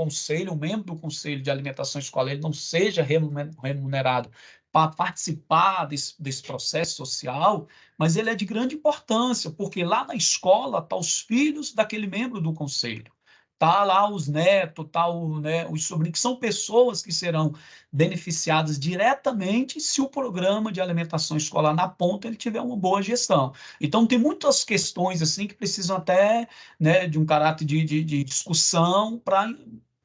membro do conselho de alimentação escolar, ele não seja remunerado para participar desse processo social, mas ele é de grande importância, porque lá na escola estão os filhos daquele membro do conselho, tá lá os netos, né, os sobrinhos, que são pessoas que serão beneficiadas diretamente se o programa de alimentação escolar na ponta ele tiver uma boa gestão. Então, tem muitas questões assim que precisam até, né, de um caráter de discussão para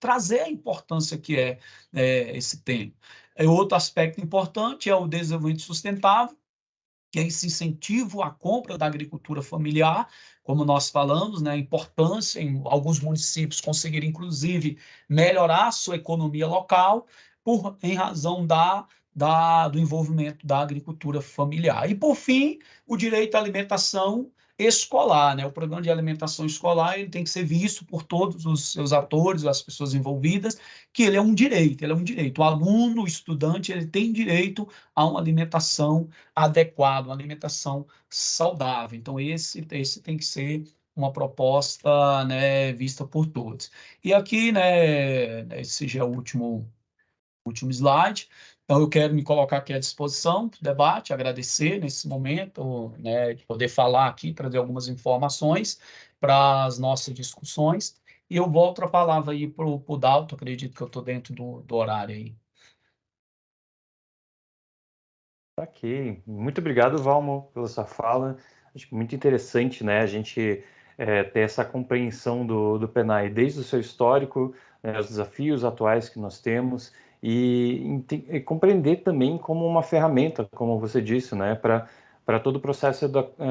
trazer a importância que esse tema. Outro aspecto importante é o desenvolvimento sustentável, que é esse incentivo à compra da agricultura familiar, como nós falamos, né, a importância em alguns municípios conseguirem, inclusive, melhorar a sua economia local em razão do envolvimento da agricultura familiar. E, por fim, o direito à alimentação escolar, né? O programa de alimentação escolar ele tem que ser visto por todos os seus atores, as pessoas envolvidas, que ele é um direito, O aluno, o estudante, ele tem direito a uma alimentação adequada, uma alimentação saudável. Então, esse tem que ser uma proposta, né, vista por todos. E aqui, né, esse já é o último slide. Então, eu quero me colocar aqui à disposição do debate, agradecer nesse momento, né, de poder falar aqui, trazer algumas informações para as nossas discussões. E eu volto a palavra aí para o Dalton, acredito que eu estou dentro do horário aí. Ok, muito obrigado, Valmo, pela sua fala. Acho muito interessante, né, a gente ter essa compreensão do PNAE desde o seu histórico, né, os desafios atuais que nós temos e compreender também como uma ferramenta, como você disse, né, para todo o processo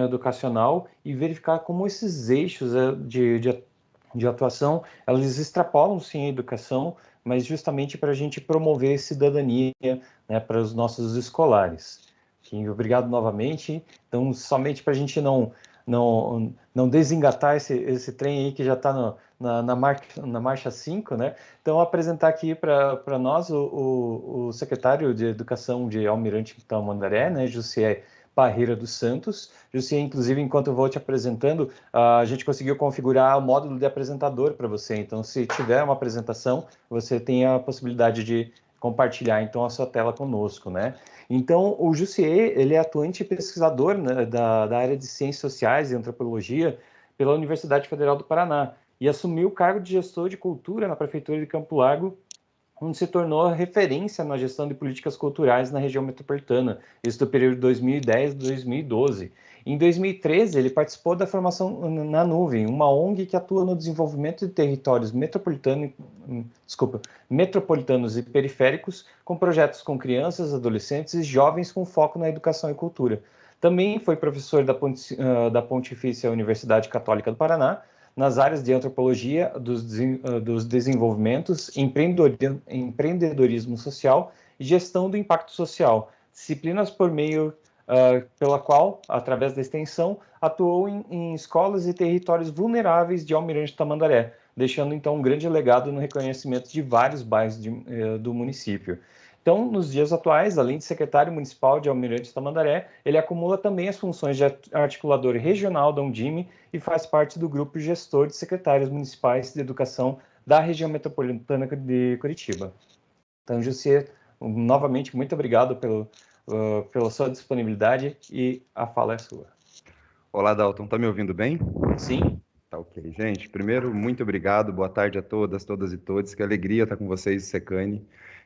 educacional e verificar como esses eixos de atuação, eles extrapolam sim a educação, mas justamente para a gente promover cidadania, né, para os nossos escolares. Obrigado novamente. Então, somente para a gente não desengatar esse trem aí que já está na marcha 5, né? Então, apresentar aqui para nós o secretário de Educação de Almirante Tamandaré, né, Jussier Parreira dos Santos. Jussier, inclusive, enquanto eu vou te apresentando, a gente conseguiu configurar o módulo de apresentador para você. Então, se tiver uma apresentação, você tem a possibilidade de compartilhar, então, a sua tela conosco, né? Então, o Jussier, ele é atuante pesquisador, né, da área de Ciências Sociais e Antropologia pela Universidade Federal do Paraná e assumiu o cargo de gestor de cultura na Prefeitura de Campo Largo, onde se tornou referência na gestão de políticas culturais na região metropolitana, isso do período 2010-2012. Em 2013, ele participou da formação na Nuvem, uma ONG que atua no desenvolvimento de territórios metropolitanos e periféricos, com projetos com crianças, adolescentes e jovens com foco na educação e cultura. Também foi professor da Pontifícia Universidade Católica do Paraná, nas áreas de antropologia, dos desenvolvimentos, empreendedorismo social e gestão do impacto social, disciplinas pela qual, através da extensão, atuou em escolas e territórios vulneráveis de Almirante Tamandaré, deixando então um grande legado no reconhecimento de vários bairros do município. Então, nos dias atuais, além de secretário municipal de Almirante Tamandaré, ele acumula também as funções de articulador regional da Undime e faz parte do grupo gestor de secretários municipais de educação da região metropolitana de Curitiba. Então, Jussier, novamente, muito obrigado pela sua disponibilidade e a fala é sua. Olá, Dalton, tá me ouvindo bem? Sim. Tá ok. Gente, primeiro, muito obrigado, boa tarde a todas e todos, que alegria estar com vocês, Secane.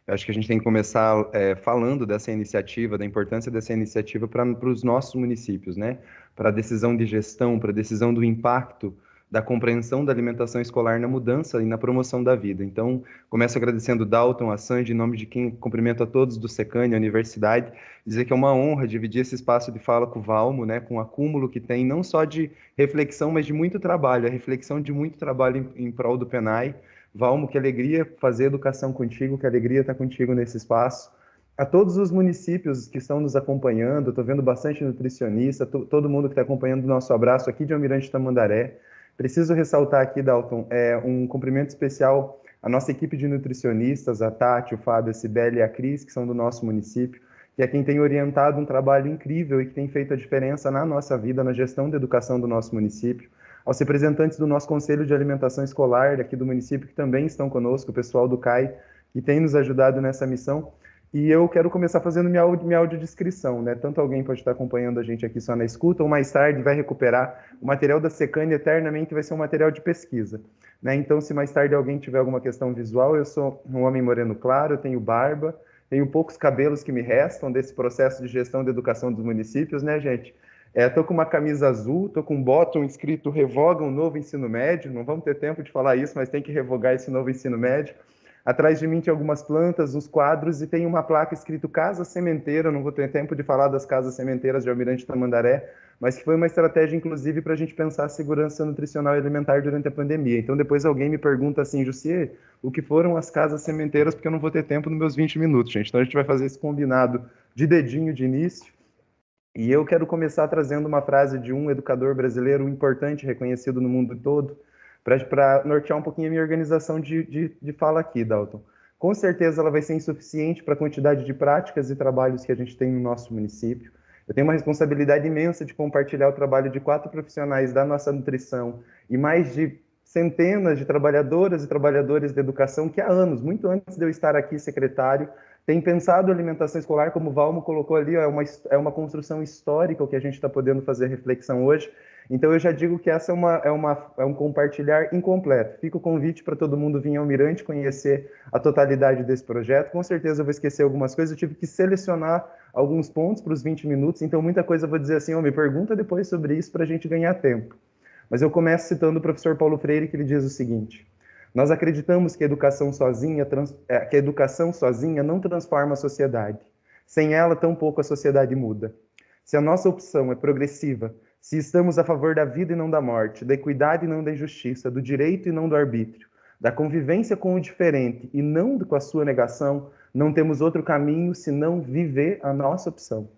Eu acho que a gente tem que começar falando dessa iniciativa, da importância dessa iniciativa para os nossos municípios, né? Para a decisão de gestão, para a decisão do impacto da compreensão da alimentação escolar na mudança e na promoção da vida. Então, começo agradecendo o Dalton, a Sandy, em nome de quem cumprimento a todos do Secane, a universidade, dizer que é uma honra dividir esse espaço de fala com o Valmo, né, com o acúmulo que tem, não só de reflexão, mas de muito trabalho, a reflexão de muito trabalho em prol do PENAI. Valmo, que alegria fazer educação contigo, que alegria estar contigo nesse espaço. A todos os municípios que estão nos acompanhando, estou vendo bastante nutricionista, todo mundo que está acompanhando o nosso abraço aqui de Almirante Tamandaré. Preciso ressaltar aqui, Dalton, um cumprimento especial à nossa equipe de nutricionistas, a Tati, o Fábio, a Cibele e a Cris, que são do nosso município, que é quem tem orientado um trabalho incrível e que tem feito a diferença na nossa vida, na gestão da educação do nosso município. Aos representantes do nosso Conselho de Alimentação Escolar, aqui do município, que também estão conosco, o pessoal do CAI, que tem nos ajudado nessa missão. E eu quero começar fazendo minha audiodescrição, né? Tanto alguém pode estar acompanhando a gente aqui só na escuta, ou mais tarde vai recuperar o material da Secane eternamente, vai ser um material de pesquisa, né? Então, se mais tarde alguém tiver alguma questão visual, eu sou um homem moreno claro, eu tenho barba, tenho poucos cabelos que me restam desse processo de gestão da educação dos municípios, né, gente? Tô com uma camisa azul, tô com um bottom escrito revoga um novo ensino médio, não vamos ter tempo de falar isso, mas tem que revogar esse novo ensino médio. Atrás de mim tem algumas plantas, uns quadros, e tem uma placa escrito Casa Sementeira. Não vou ter tempo de falar das casas sementeiras de Almirante Tamandaré, mas que foi uma estratégia, inclusive, para a gente pensar a segurança nutricional e alimentar durante a pandemia. Então, depois alguém me pergunta assim, Jussier, o que foram as casas sementeiras, porque eu não vou ter tempo nos meus 20 minutos, gente. Então, a gente vai fazer esse combinado de dedinho de início. E eu quero começar trazendo uma frase de um educador brasileiro importante, reconhecido no mundo todo, para nortear um pouquinho a minha organização de fala aqui, Dalton. Com certeza ela vai ser insuficiente para a quantidade de práticas e trabalhos que a gente tem no nosso município. Eu tenho uma responsabilidade imensa de compartilhar o trabalho de 4 profissionais da nossa nutrição e mais de centenas de trabalhadoras e trabalhadores da educação que há anos, muito antes de eu estar aqui secretário, tem pensado a alimentação escolar, como o Valmo colocou ali, é uma construção histórica o que a gente está podendo fazer reflexão hoje. Então, eu já digo que essa é um compartilhar incompleto. Fica o convite para todo mundo vir ao Almirante conhecer a totalidade desse projeto. Com certeza eu vou esquecer algumas coisas, eu tive que selecionar alguns pontos para os 20 minutos, então muita coisa eu vou dizer assim, me pergunta depois sobre isso para a gente ganhar tempo. Mas eu começo citando o professor Paulo Freire, que ele diz o seguinte: nós acreditamos que a educação sozinha não transforma a sociedade. Sem ela, tampouco a sociedade muda. Se a nossa opção é progressiva, se estamos a favor da vida e não da morte, da equidade e não da injustiça, do direito e não do arbítrio, da convivência com o diferente e não com a sua negação, não temos outro caminho senão viver a nossa opção.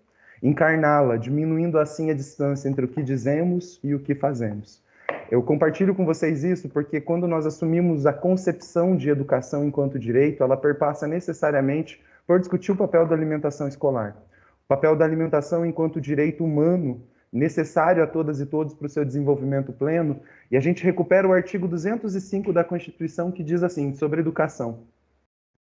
Encarná-la, diminuindo assim a distância entre o que dizemos e o que fazemos. Eu compartilho com vocês isso porque quando nós assumimos a concepção de educação enquanto direito, ela perpassa necessariamente por discutir o papel da alimentação escolar. O papel da alimentação enquanto direito humano, necessário a todas e todos para o seu desenvolvimento pleno, e a gente recupera o artigo 205 da Constituição que diz assim, sobre educação.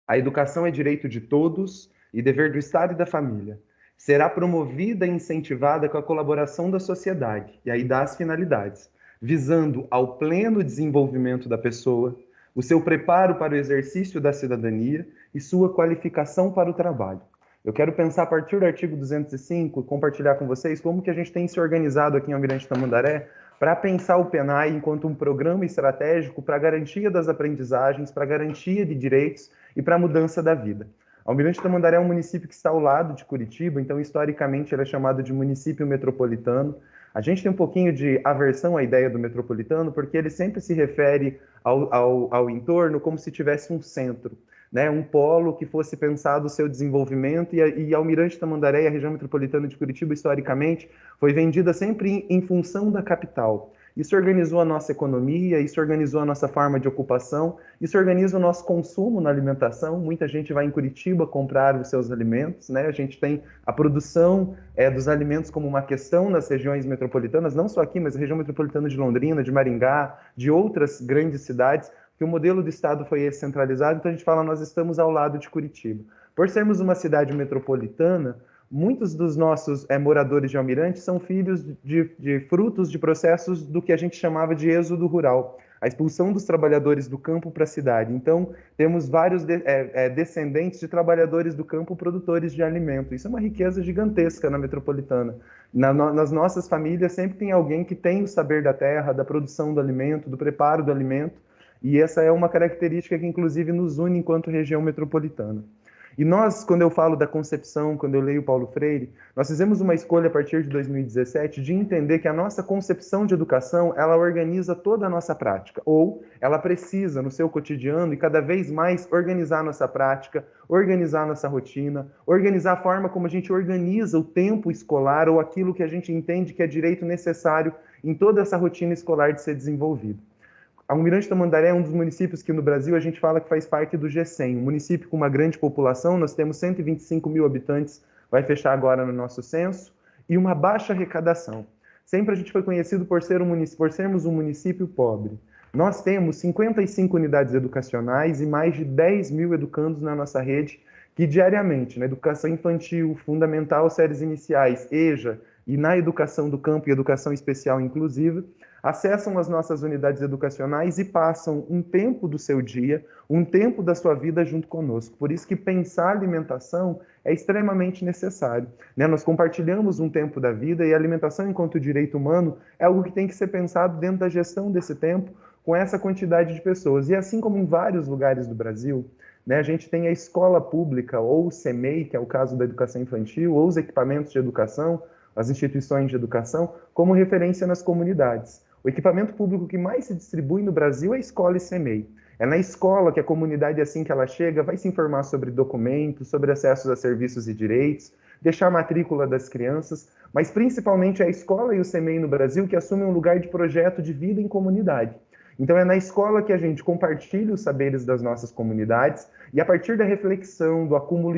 A educação é direito de todos e dever do Estado e da família. Será promovida e incentivada com a colaboração da sociedade, e aí dá as finalidades, visando ao pleno desenvolvimento da pessoa, o seu preparo para o exercício da cidadania e sua qualificação para o trabalho. Eu quero pensar a partir do artigo 205 e compartilhar com vocês como que a gente tem se organizado aqui em Almirante Tamandaré para pensar o PENAI enquanto um programa estratégico para a garantia das aprendizagens, para a garantia de direitos e para a mudança da vida. Almirante Tamandaré é um município que está ao lado de Curitiba, então historicamente ele é chamado de município metropolitano. A gente tem um pouquinho de aversão à ideia do metropolitano porque ele sempre se refere ao entorno como se tivesse um centro. Né, um polo que fosse pensado o seu desenvolvimento, e Almirante Tamandaré e a região metropolitana de Curitiba, historicamente, foi vendida sempre em função da capital. Isso organizou a nossa economia, isso organizou a nossa forma de ocupação, isso organiza o nosso consumo na alimentação. Muita gente vai em Curitiba comprar os seus alimentos, né? A gente tem a produção dos alimentos como uma questão nas regiões metropolitanas, não só aqui, mas a região metropolitana de Londrina, de Maringá, de outras grandes cidades, que o modelo do Estado foi centralizado, então a gente fala, nós estamos ao lado de Curitiba. Por sermos uma cidade metropolitana, muitos dos nossos moradores de Almirante são filhos de frutos de processos do que a gente chamava de êxodo rural, a expulsão dos trabalhadores do campo para a cidade. Então, temos vários descendentes de trabalhadores do campo produtores de alimento. Isso é uma riqueza gigantesca na metropolitana. Nas nossas famílias sempre tem alguém que tem o saber da terra, da produção do alimento, do preparo do alimento, e essa é uma característica que inclusive nos une enquanto região metropolitana. E nós, quando eu falo da concepção, quando eu leio Paulo Freire, nós fizemos uma escolha a partir de 2017 de entender que a nossa concepção de educação, ela organiza toda a nossa prática, ou ela precisa, no seu cotidiano, e cada vez mais organizar a nossa prática, organizar a nossa rotina, organizar a forma como a gente organiza o tempo escolar ou aquilo que a gente entende que é direito necessário em toda essa rotina escolar de ser desenvolvido. Almirante Tamandaré é um dos municípios que no Brasil a gente fala que faz parte do G100, um município com uma grande população, nós temos 125 mil habitantes, vai fechar agora no nosso censo, e uma baixa arrecadação. Sempre a gente foi conhecido por sermos um município pobre. Nós temos 55 unidades educacionais e mais de 10 mil educandos na nossa rede, que diariamente, na educação infantil, fundamental, séries iniciais, EJA, e na educação do campo e educação especial inclusiva, acessam as nossas unidades educacionais e passam um tempo do seu dia, um tempo da sua vida junto conosco. Por isso que pensar alimentação é extremamente necessário, né? Nós compartilhamos um tempo da vida e a alimentação enquanto direito humano é algo que tem que ser pensado dentro da gestão desse tempo com essa quantidade de pessoas. E assim como em vários lugares do Brasil, né, a gente tem a escola pública ou o CEMEI, que é o caso da educação infantil, ou os equipamentos de educação, as instituições de educação, como referência nas comunidades. O equipamento público que mais se distribui no Brasil é a escola e CEMEI. É na escola que a comunidade, assim que ela chega, vai se informar sobre documentos, sobre acessos a serviços e direitos, deixar a matrícula das crianças, mas principalmente é a escola e o CEMEI no Brasil que assumem um lugar de projeto de vida em comunidade. Então é na escola que a gente compartilha os saberes das nossas comunidades e a partir da reflexão, do acúmulo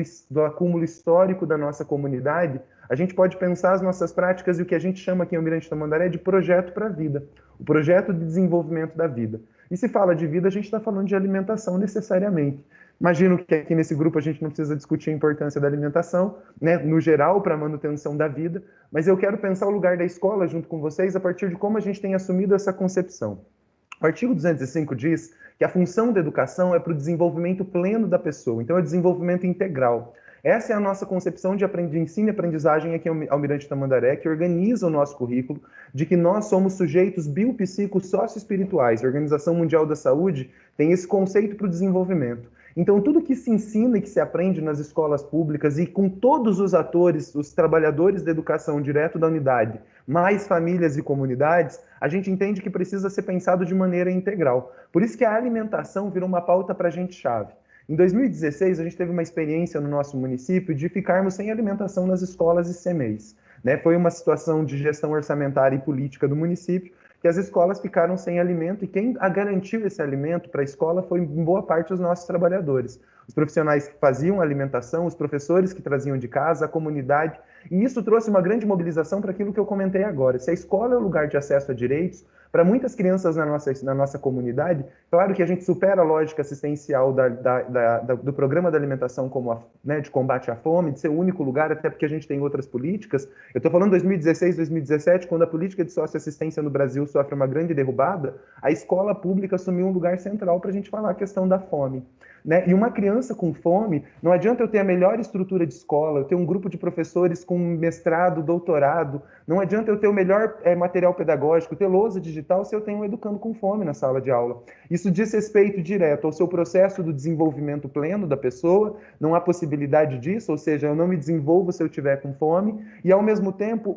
histórico da nossa comunidade, a gente pode pensar as nossas práticas e o que a gente chama aqui em Almirante Tamandaré de projeto para a vida, o projeto de desenvolvimento da vida. E se fala de vida, a gente está falando de alimentação necessariamente. Imagino que aqui nesse grupo a gente não precisa discutir a importância da alimentação, né, no geral, para a manutenção da vida, mas eu quero pensar o lugar da escola junto com vocês a partir de como a gente tem assumido essa concepção. O artigo 205 diz que a função da educação é para o desenvolvimento pleno da pessoa, então é desenvolvimento integral. Essa é a nossa concepção de ensino e aprendizagem aqui em Almirante Tamandaré, que organiza o nosso currículo, de que nós somos sujeitos biopsico-socioespirituais. A Organização Mundial da Saúde tem esse conceito para o desenvolvimento. Então, tudo que se ensina e que se aprende nas escolas públicas e com todos os atores, os trabalhadores da educação direto da unidade, mais famílias e comunidades, a gente entende que precisa ser pensado de maneira integral. Por isso que a alimentação virou uma pauta para a gente chave. Em 2016, a gente teve uma experiência no nosso município de ficarmos sem alimentação nas escolas e CEMEIs, né? Foi uma situação de gestão orçamentária e política do município, que as escolas ficaram sem alimento e quem garantiu esse alimento para a escola foi, em boa parte, os nossos trabalhadores. Os profissionais que faziam a alimentação, os professores que traziam de casa, a comunidade. E isso trouxe uma grande mobilização para aquilo que eu comentei agora. Se a escola é o lugar de acesso a direitos, para muitas crianças na nossa comunidade, claro que a gente supera a lógica assistencial do programa da alimentação de combate à fome, de ser o único lugar, até porque a gente tem outras políticas. Eu estou falando 2016, 2017, quando a política de socioassistência no Brasil sofre uma grande derrubada, a escola pública assumiu um lugar central para a gente falar a questão da fome. Né? E uma criança com fome, não adianta eu ter a melhor estrutura de escola, eu ter um grupo de professores com mestrado, doutorado, não adianta eu ter o melhor material pedagógico, ter lousa digital, se eu tenho um educando com fome na sala de aula. Isso diz respeito direto ao seu processo do desenvolvimento pleno da pessoa, não há possibilidade disso, ou seja, eu não me desenvolvo se eu estiver com fome, e ao mesmo tempo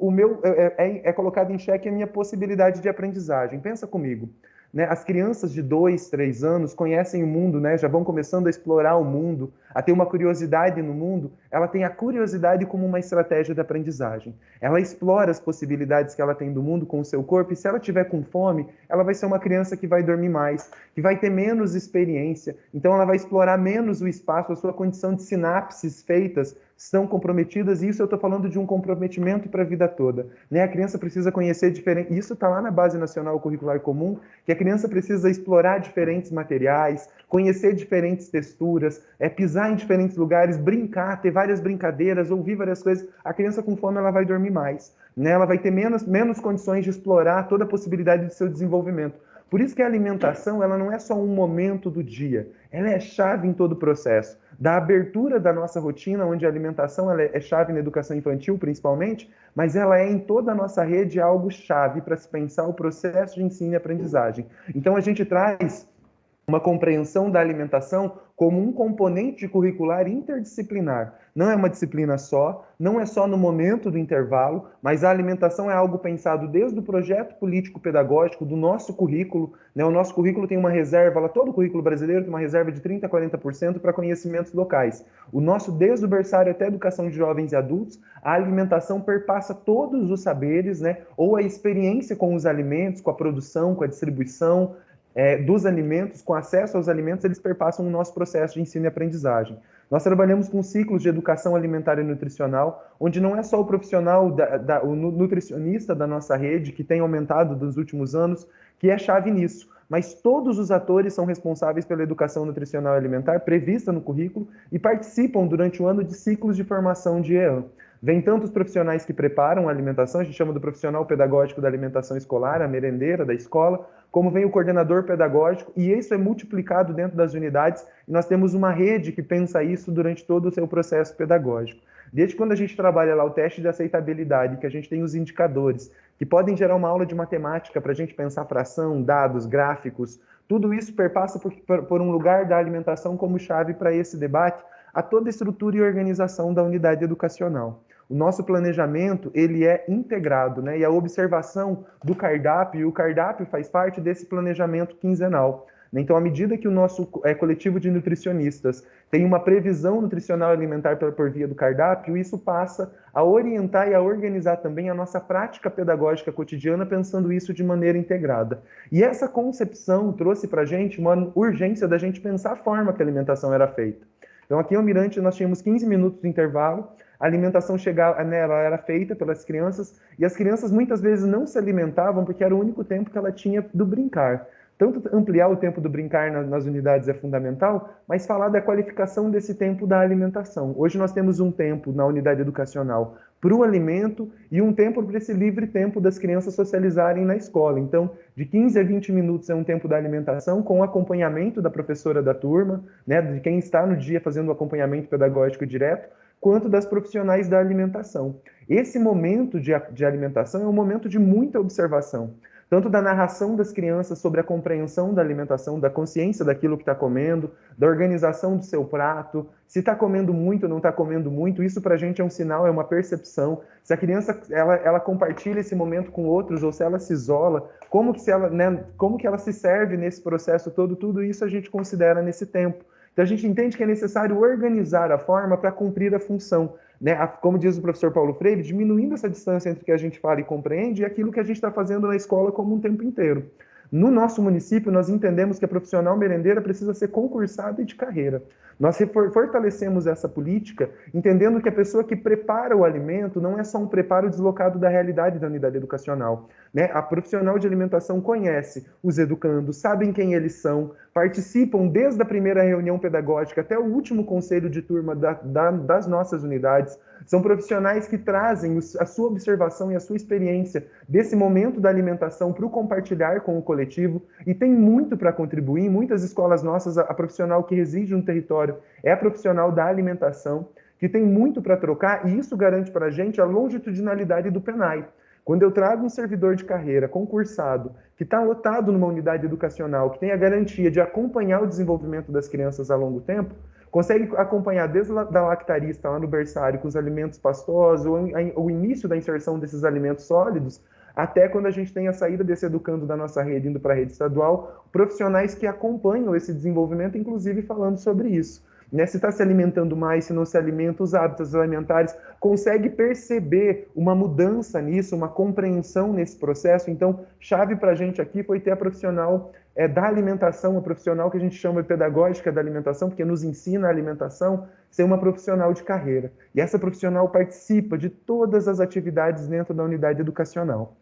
é colocado em xeque a minha possibilidade de aprendizagem. Pensa comigo. Né? As crianças de 2, 3 anos conhecem o mundo, né? Já vão começando a explorar o mundo, a ter uma curiosidade no mundo. Ela tem a curiosidade como uma estratégia de aprendizagem. Ela explora as possibilidades que ela tem do mundo com o seu corpo e se ela tiver com fome, ela vai ser uma criança que vai dormir mais, que vai ter menos experiência, então ela vai explorar menos o espaço, a sua condição de sinapses feitas estão comprometidas, e isso eu estou falando de um comprometimento para a vida toda. Né? A criança precisa conhecer diferentes... Isso está lá na Base Nacional Curricular Comum, que a criança precisa explorar diferentes materiais, conhecer diferentes texturas, pisar em diferentes lugares, brincar, ter várias brincadeiras, ouvir várias coisas. A criança com fome ela vai dormir mais. Né? Ela vai ter menos condições de explorar toda a possibilidade de seu desenvolvimento. Por isso que a alimentação ela não é só um momento do dia, ela é chave em todo o processo. da abertura da nossa rotina, onde a alimentação ela é chave na educação infantil, principalmente, mas ela é em toda a nossa rede algo chave para se pensar o processo de ensino e aprendizagem. Então, a gente traz uma compreensão da alimentação como um componente curricular interdisciplinar. Não é uma disciplina só, não é só no momento do intervalo, mas a alimentação é algo pensado desde o projeto político-pedagógico do nosso currículo, né? O nosso currículo tem uma reserva, todo o currículo brasileiro tem uma reserva de 30% a 40% para conhecimentos locais. O nosso, desde o berçário até a educação de jovens e adultos, a alimentação perpassa todos os saberes, né? Ou a experiência com os alimentos, com a produção, com a distribuição, dos alimentos, com acesso aos alimentos, eles perpassam o nosso processo de ensino e aprendizagem. Nós trabalhamos com ciclos de educação alimentar e nutricional, onde não é só o profissional, o nutricionista da nossa rede, que tem aumentado nos últimos anos, que é chave nisso, mas todos os atores são responsáveis pela educação nutricional e alimentar prevista no currículo e participam durante o ano de ciclos de formação de EAN. Vem tanto os profissionais que preparam a alimentação, a gente chama do profissional pedagógico da alimentação escolar, a merendeira da escola, como vem o coordenador pedagógico, e isso é multiplicado dentro das unidades, e nós temos uma rede que pensa isso durante todo o seu processo pedagógico. Desde quando a gente trabalha lá o teste de aceitabilidade, que a gente tem os indicadores, que podem gerar uma aula de matemática para a gente pensar fração, dados, gráficos, tudo isso perpassa por um lugar da alimentação como chave para esse debate, a toda a estrutura e organização da unidade educacional. O nosso planejamento, ele é integrado, né? E a observação do cardápio, e o cardápio faz parte desse planejamento quinzenal. Então, à medida que o nosso coletivo de nutricionistas tem uma previsão nutricional alimentar por via do cardápio, isso passa a orientar e a organizar também a nossa prática pedagógica cotidiana, pensando isso de maneira integrada. E essa concepção trouxe para a gente uma urgência da gente pensar a forma que a alimentação era feita. Então, aqui em Almirante, nós tínhamos 15 minutos de intervalo, a alimentação chegava, né, ela era feita pelas crianças, e as crianças muitas vezes não se alimentavam porque era o único tempo que ela tinha do brincar. Tanto ampliar o tempo do brincar nas unidades é fundamental, mas falar da qualificação desse tempo da alimentação. Hoje nós temos um tempo na unidade educacional para o alimento e um tempo para esse livre tempo das crianças socializarem na escola. Então, de 15 a 20 minutos é um tempo da alimentação com acompanhamento da professora da turma, né, de quem está no dia fazendo o acompanhamento pedagógico direto, quanto das profissionais da alimentação. Esse momento de alimentação é um momento de muita observação, tanto da narração das crianças sobre a compreensão da alimentação, da consciência daquilo que está comendo, da organização do seu prato, se está comendo muito ou não está comendo muito, isso para a gente é um sinal, é uma percepção. Se a criança ela compartilha esse momento com outros ou se ela se isola, como que ela se serve nesse processo todo, tudo isso a gente considera nesse tempo. Então a gente entende que é necessário organizar a forma para cumprir a função, né? Como diz o professor Paulo Freire, diminuindo essa distância entre o que a gente fala e compreende e aquilo que a gente está fazendo na escola como um tempo inteiro. No nosso município, nós entendemos que a profissional merendeira precisa ser concursada e de carreira. Nós fortalecemos essa política, entendendo que a pessoa que prepara o alimento não é só um preparo deslocado da realidade da unidade educacional, né? A profissional de alimentação conhece os educandos, sabem quem eles são, participam desde a primeira reunião pedagógica até o último conselho de turma das nossas unidades. São profissionais que trazem a sua observação e a sua experiência desse momento da alimentação para o compartilhar com o coletivo e tem muito para contribuir. Em muitas escolas nossas, a profissional que reside no território é a profissional da alimentação, que tem muito para trocar e isso garante para a gente a longitudinalidade do PENAI. Quando eu trago um servidor de carreira concursado, que está lotado numa unidade educacional, que tem a garantia de acompanhar o desenvolvimento das crianças a longo tempo, consegue acompanhar desde da lactarista lá no berçário com os alimentos pastosos, ou o início da inserção desses alimentos sólidos, até quando a gente tem a saída desse educando da nossa rede, indo para a rede estadual, profissionais que acompanham esse desenvolvimento, inclusive falando sobre isso. Né? Se está se alimentando mais, se não se alimenta, os hábitos alimentares, consegue perceber uma mudança nisso, uma compreensão nesse processo. Então, chave para a gente aqui foi ter a profissional da alimentação, a profissional que a gente chama de pedagógica da alimentação, porque nos ensina a alimentação, ser uma profissional de carreira. E essa profissional participa de todas as atividades dentro da unidade educacional.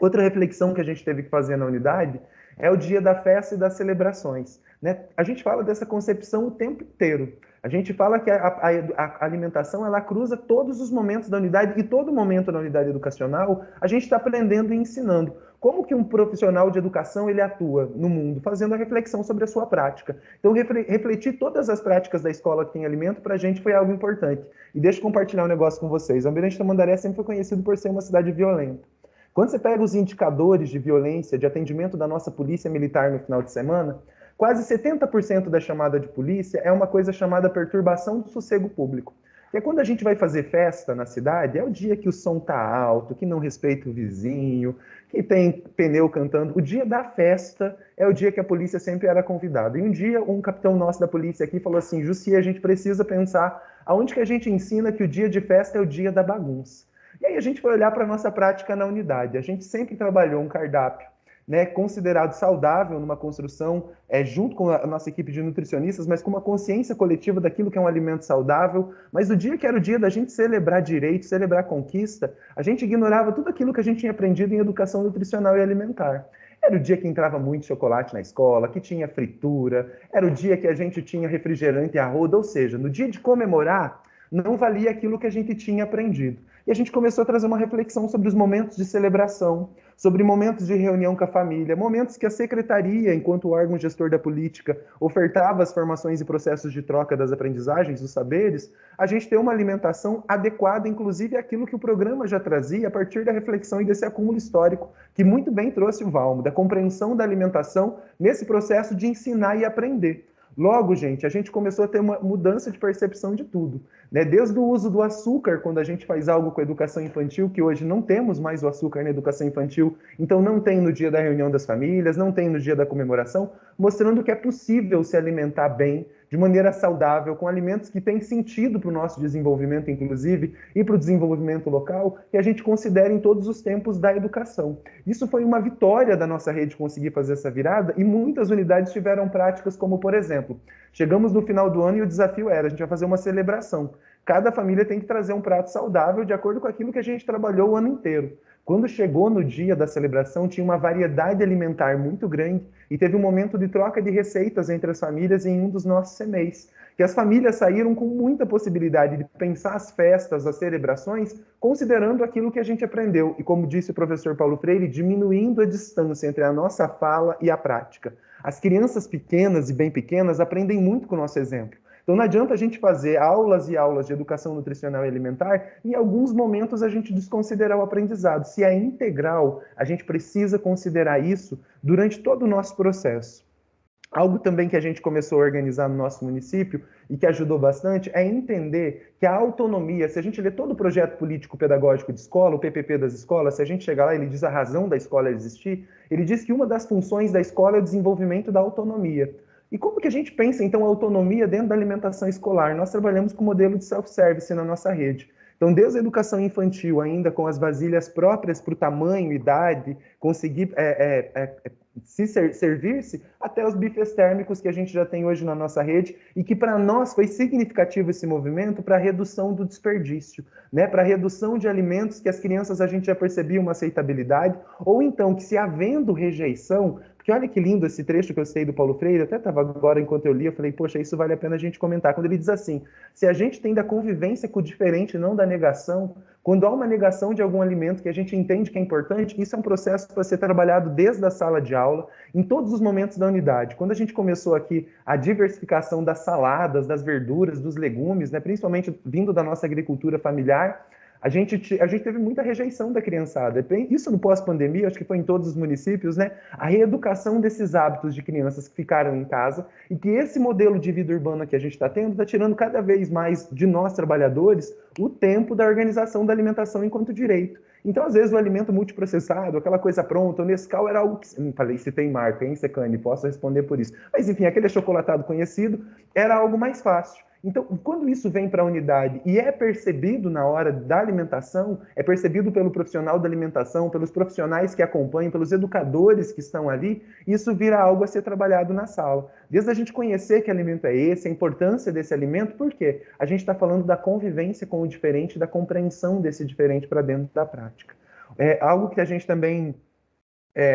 Outra reflexão que a gente teve que fazer na unidade é o dia da festa e das celebrações. né? A gente fala dessa concepção o tempo inteiro. A gente fala que a alimentação ela cruza todos os momentos da unidade e todo momento na unidade educacional a gente está aprendendo e ensinando. Como que um profissional de educação ele atua no mundo? Fazendo a reflexão sobre a sua prática. Então, refletir todas as práticas da escola que tem alimento para a gente foi algo importante. E deixa eu compartilhar um negócio com vocês. O Almirante Tamandaré sempre foi conhecido por ser uma cidade violenta. Quando você pega os indicadores de violência, de atendimento da nossa polícia militar no final de semana, quase 70% da chamada de polícia é uma coisa chamada perturbação do sossego público. Que é quando a gente vai fazer festa na cidade, é o dia que o som tá alto, que não respeita o vizinho, que tem pneu cantando. O dia da festa é o dia que a polícia sempre era convidada. E um dia, um capitão nosso da polícia aqui falou assim, Jussi, a gente precisa pensar aonde que a gente ensina que o dia de festa é o dia da bagunça. E aí a gente foi olhar para a nossa prática na unidade. A gente sempre trabalhou um cardápio, né, considerado saudável numa construção, junto com a nossa equipe de nutricionistas, mas com uma consciência coletiva daquilo que é um alimento saudável. Mas o dia que era o dia da gente celebrar direito, celebrar conquista, a gente ignorava tudo aquilo que a gente tinha aprendido em educação nutricional e alimentar. Era o dia que entrava muito chocolate na escola, que tinha fritura, era o dia que a gente tinha refrigerante e arroz, ou seja, no dia de comemorar, não valia aquilo que a gente tinha aprendido. E a gente começou a trazer uma reflexão sobre os momentos de celebração, sobre momentos de reunião com a família, momentos que a secretaria, enquanto órgão gestor da política, ofertava as formações e processos de troca das aprendizagens, dos saberes, a gente tem uma alimentação adequada, inclusive àquilo que o programa já trazia a partir da reflexão e desse acúmulo histórico, que muito bem trouxe o Valmo, da compreensão da alimentação nesse processo de ensinar e aprender. Logo, gente, a gente começou a ter uma mudança de percepção de tudo, né? Desde o uso do açúcar, quando a gente faz algo com a educação infantil, que hoje não temos mais o açúcar na educação infantil, então não tem no dia da reunião das famílias, não tem no dia da comemoração, mostrando que é possível se alimentar bem, de maneira saudável, com alimentos que têm sentido para o nosso desenvolvimento, inclusive, e para o desenvolvimento local, que a gente considera em todos os tempos da educação. Isso foi uma vitória da nossa rede conseguir fazer essa virada, e muitas unidades tiveram práticas como, por exemplo, chegamos no final do ano e o desafio era, a gente vai fazer uma celebração. Cada família tem que trazer um prato saudável de acordo com aquilo que a gente trabalhou o ano inteiro. Quando chegou no dia da celebração, tinha uma variedade alimentar muito grande e teve um momento de troca de receitas entre as famílias em um dos nossos CMEs, que as famílias saíram com muita possibilidade de pensar as festas, as celebrações, considerando aquilo que a gente aprendeu e, como disse o professor Paulo Freire, diminuindo a distância entre a nossa fala e a prática. As crianças pequenas e bem pequenas aprendem muito com o nosso exemplo. Então não adianta a gente fazer aulas e aulas de educação nutricional e alimentar e em alguns momentos a gente desconsiderar o aprendizado. Se é integral, a gente precisa considerar isso durante todo o nosso processo. Algo também que a gente começou a organizar no nosso município e que ajudou bastante é entender que a autonomia, se a gente lê todo o projeto político-pedagógico de escola, o PPP das escolas, se a gente chegar lá, ele diz a razão da escola existir, ele diz que uma das funções da escola é o desenvolvimento da autonomia. E como que a gente pensa, então, a autonomia dentro da alimentação escolar? Nós trabalhamos com o modelo de self-service na nossa rede. Então, desde a educação infantil, ainda com as vasilhas próprias para o tamanho, idade, conseguir servir-se, até os bifes térmicos que a gente já tem hoje na nossa rede e que para nós foi significativo esse movimento para a redução do desperdício, né? Para a redução de alimentos que as crianças a gente já percebia uma aceitabilidade, ou então que se havendo rejeição, porque olha que lindo esse trecho que eu sei do Paulo Freire, até estava agora enquanto eu li, eu falei, poxa, isso vale a pena a gente comentar, quando ele diz assim, se a gente tem da convivência com o diferente, não da negação, quando há uma negação de algum alimento que a gente entende que é importante, isso é um processo para ser trabalhado desde a sala de aula, em todos os momentos da unidade. Quando a gente começou aqui a diversificação das saladas, das verduras, dos legumes, né, principalmente vindo da nossa agricultura familiar, a gente teve muita rejeição da criançada. Isso no pós-pandemia, acho que foi em todos os municípios, né? A reeducação desses hábitos de crianças que ficaram em casa e que esse modelo de vida urbana que a gente está tendo está tirando cada vez mais de nós, trabalhadores, o tempo da organização da alimentação enquanto direito. Então, às vezes, o alimento multiprocessado, aquela coisa pronta, o Nescau era algo que... Não falei se tem marca, hein, Secane? Posso responder por isso. Mas, enfim, aquele achocolatado conhecido era algo mais fácil. Então, quando isso vem para a unidade e é percebido na hora da alimentação, é percebido pelo profissional da alimentação, pelos profissionais que acompanham, pelos educadores que estão ali, isso vira algo a ser trabalhado na sala. Desde a gente conhecer que alimento é esse, a importância desse alimento, por quê? A gente está falando da convivência com o diferente, da compreensão desse diferente para dentro da prática. É algo que a gente também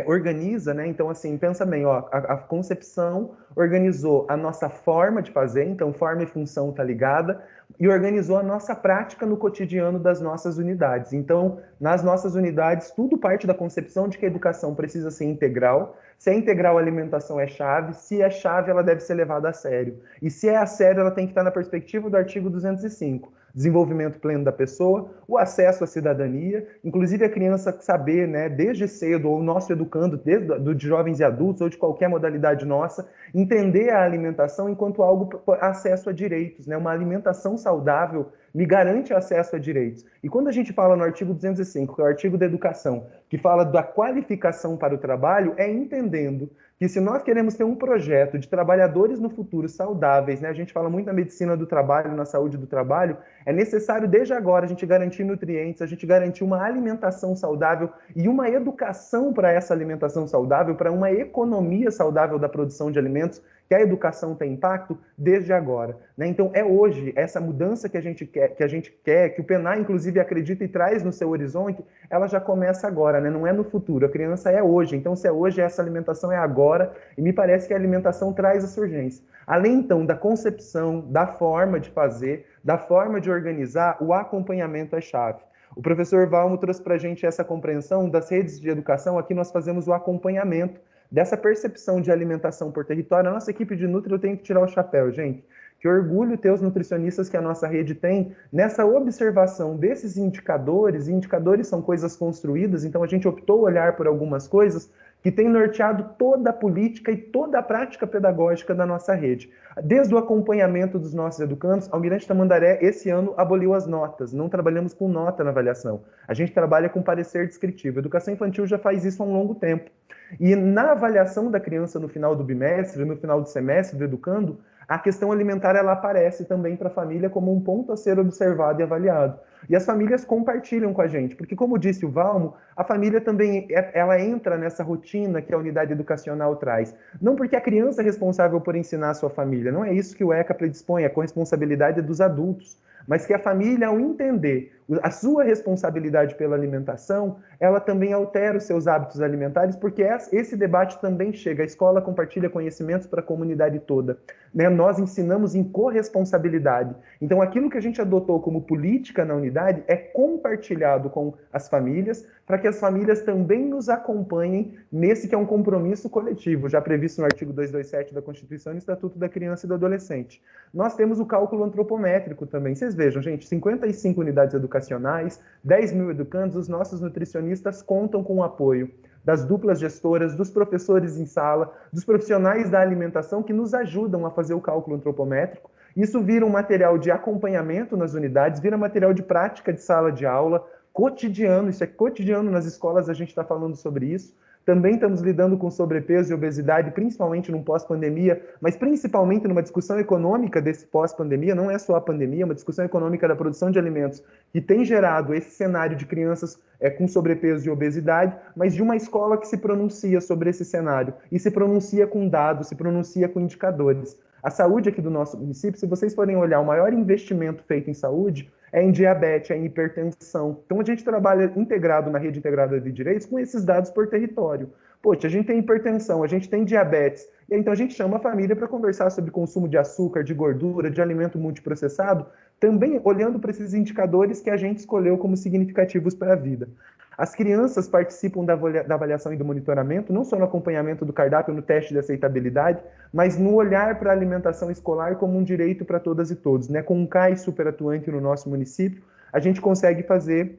organiza, né? Então, assim, pensa bem, ó, a concepção organizou a nossa forma de fazer, então forma e função tá ligada, e organizou a nossa prática no cotidiano das nossas unidades. Então, nas nossas unidades, tudo parte da concepção de que a educação precisa ser integral. Se é integral, a alimentação é chave. Se é chave, ela deve ser levada a sério. E se é a sério, ela tem que estar na perspectiva do artigo 205. Desenvolvimento pleno da pessoa, o acesso à cidadania, inclusive a criança saber, né, desde cedo, ou o nosso educando, desde de jovens e adultos, ou de qualquer modalidade nossa, entender a alimentação enquanto algo acesso a direitos, né, uma alimentação saudável me garante acesso a direitos. E quando a gente fala no artigo 205, que é o artigo da educação, que fala da qualificação para o trabalho, é entendendo que se nós queremos ter um projeto de trabalhadores no futuro saudáveis, né, a gente fala muito na medicina do trabalho, na saúde do trabalho, é necessário desde agora a gente garantir nutrientes, a gente garantir uma alimentação saudável e uma educação para essa alimentação saudável, para uma economia saudável da produção de alimentos, que a educação tem impacto desde agora, né? Então é hoje essa mudança que a gente quer, que o PENAI inclusive acredita e traz no seu horizonte, ela já começa agora, né? Não é no futuro. A criança é hoje. Então se é hoje, essa alimentação é agora. E me parece que a alimentação traz essa urgência. Além então da concepção, da forma de fazer, da forma de organizar, o acompanhamento é chave. O professor Valmo trouxe para a gente essa compreensão das redes de educação. Aqui nós fazemos o acompanhamento dessa percepção de alimentação por território. A nossa equipe de Nutri, eu tenho que tirar o chapéu, gente. Que orgulho ter os nutricionistas que a nossa rede tem nessa observação desses indicadores. Indicadores são coisas construídas, então a gente optou olhar por algumas coisas que têm norteado toda a política e toda a prática pedagógica da nossa rede. Desde o acompanhamento dos nossos educandos, Almirante Tamandaré, esse ano, aboliu as notas. Não trabalhamos com nota na avaliação. A gente trabalha com parecer descritivo. A educação infantil já faz isso há um longo tempo. E na avaliação da criança no final do bimestre, no final do semestre do educando, a questão alimentar ela aparece também para a família como um ponto a ser observado e avaliado. E as famílias compartilham com a gente, porque como disse o Valmo, a família também ela entra nessa rotina que a unidade educacional traz. Não porque a criança é responsável por ensinar a sua família, não é isso que o ECA predispõe, a corresponsabilidade é dos adultos, mas que a família, ao entender a sua responsabilidade pela alimentação, ela também altera os seus hábitos alimentares, porque esse debate também chega. A escola compartilha conhecimentos para a comunidade toda, né? Nós ensinamos em corresponsabilidade. Então, aquilo que a gente adotou como política na unidade é compartilhado com as famílias, para que as famílias também nos acompanhem nesse que é um compromisso coletivo, já previsto no artigo 227 da Constituição e no Estatuto da Criança e do Adolescente. Nós temos o cálculo antropométrico também. Vocês vejam, gente, 55 unidades educacionais, 10 mil educandos, os nossos nutricionistas contam com o apoio das duplas gestoras, dos professores em sala, dos profissionais da alimentação que nos ajudam a fazer o cálculo antropométrico. Isso vira um material de acompanhamento nas unidades, vira material de prática de sala de aula, cotidiano, isso é cotidiano nas escolas, a gente está falando sobre isso. Também estamos lidando com sobrepeso e obesidade, principalmente num pós-pandemia, mas principalmente numa discussão econômica desse pós-pandemia, não é só a pandemia, é uma discussão econômica da produção de alimentos que tem gerado esse cenário de crianças com sobrepeso e obesidade, mas de uma escola que se pronuncia sobre esse cenário, e se pronuncia com dados, se pronuncia com indicadores. A saúde aqui do nosso município, se vocês forem olhar, o maior investimento feito em saúde é em diabetes, é em hipertensão. Então, a gente trabalha integrado na rede integrada de direitos com esses dados por território. Poxa, a gente tem hipertensão, a gente tem diabetes, e então a gente chama a família para conversar sobre consumo de açúcar, de gordura, de alimento multiprocessado, também olhando para esses indicadores que a gente escolheu como significativos para a vida. As crianças participam da avaliação e do monitoramento, não só no acompanhamento do cardápio, no teste de aceitabilidade, mas no olhar para a alimentação escolar como um direito para todas e todos, né? Com um CAI super atuante no nosso município, a gente consegue fazer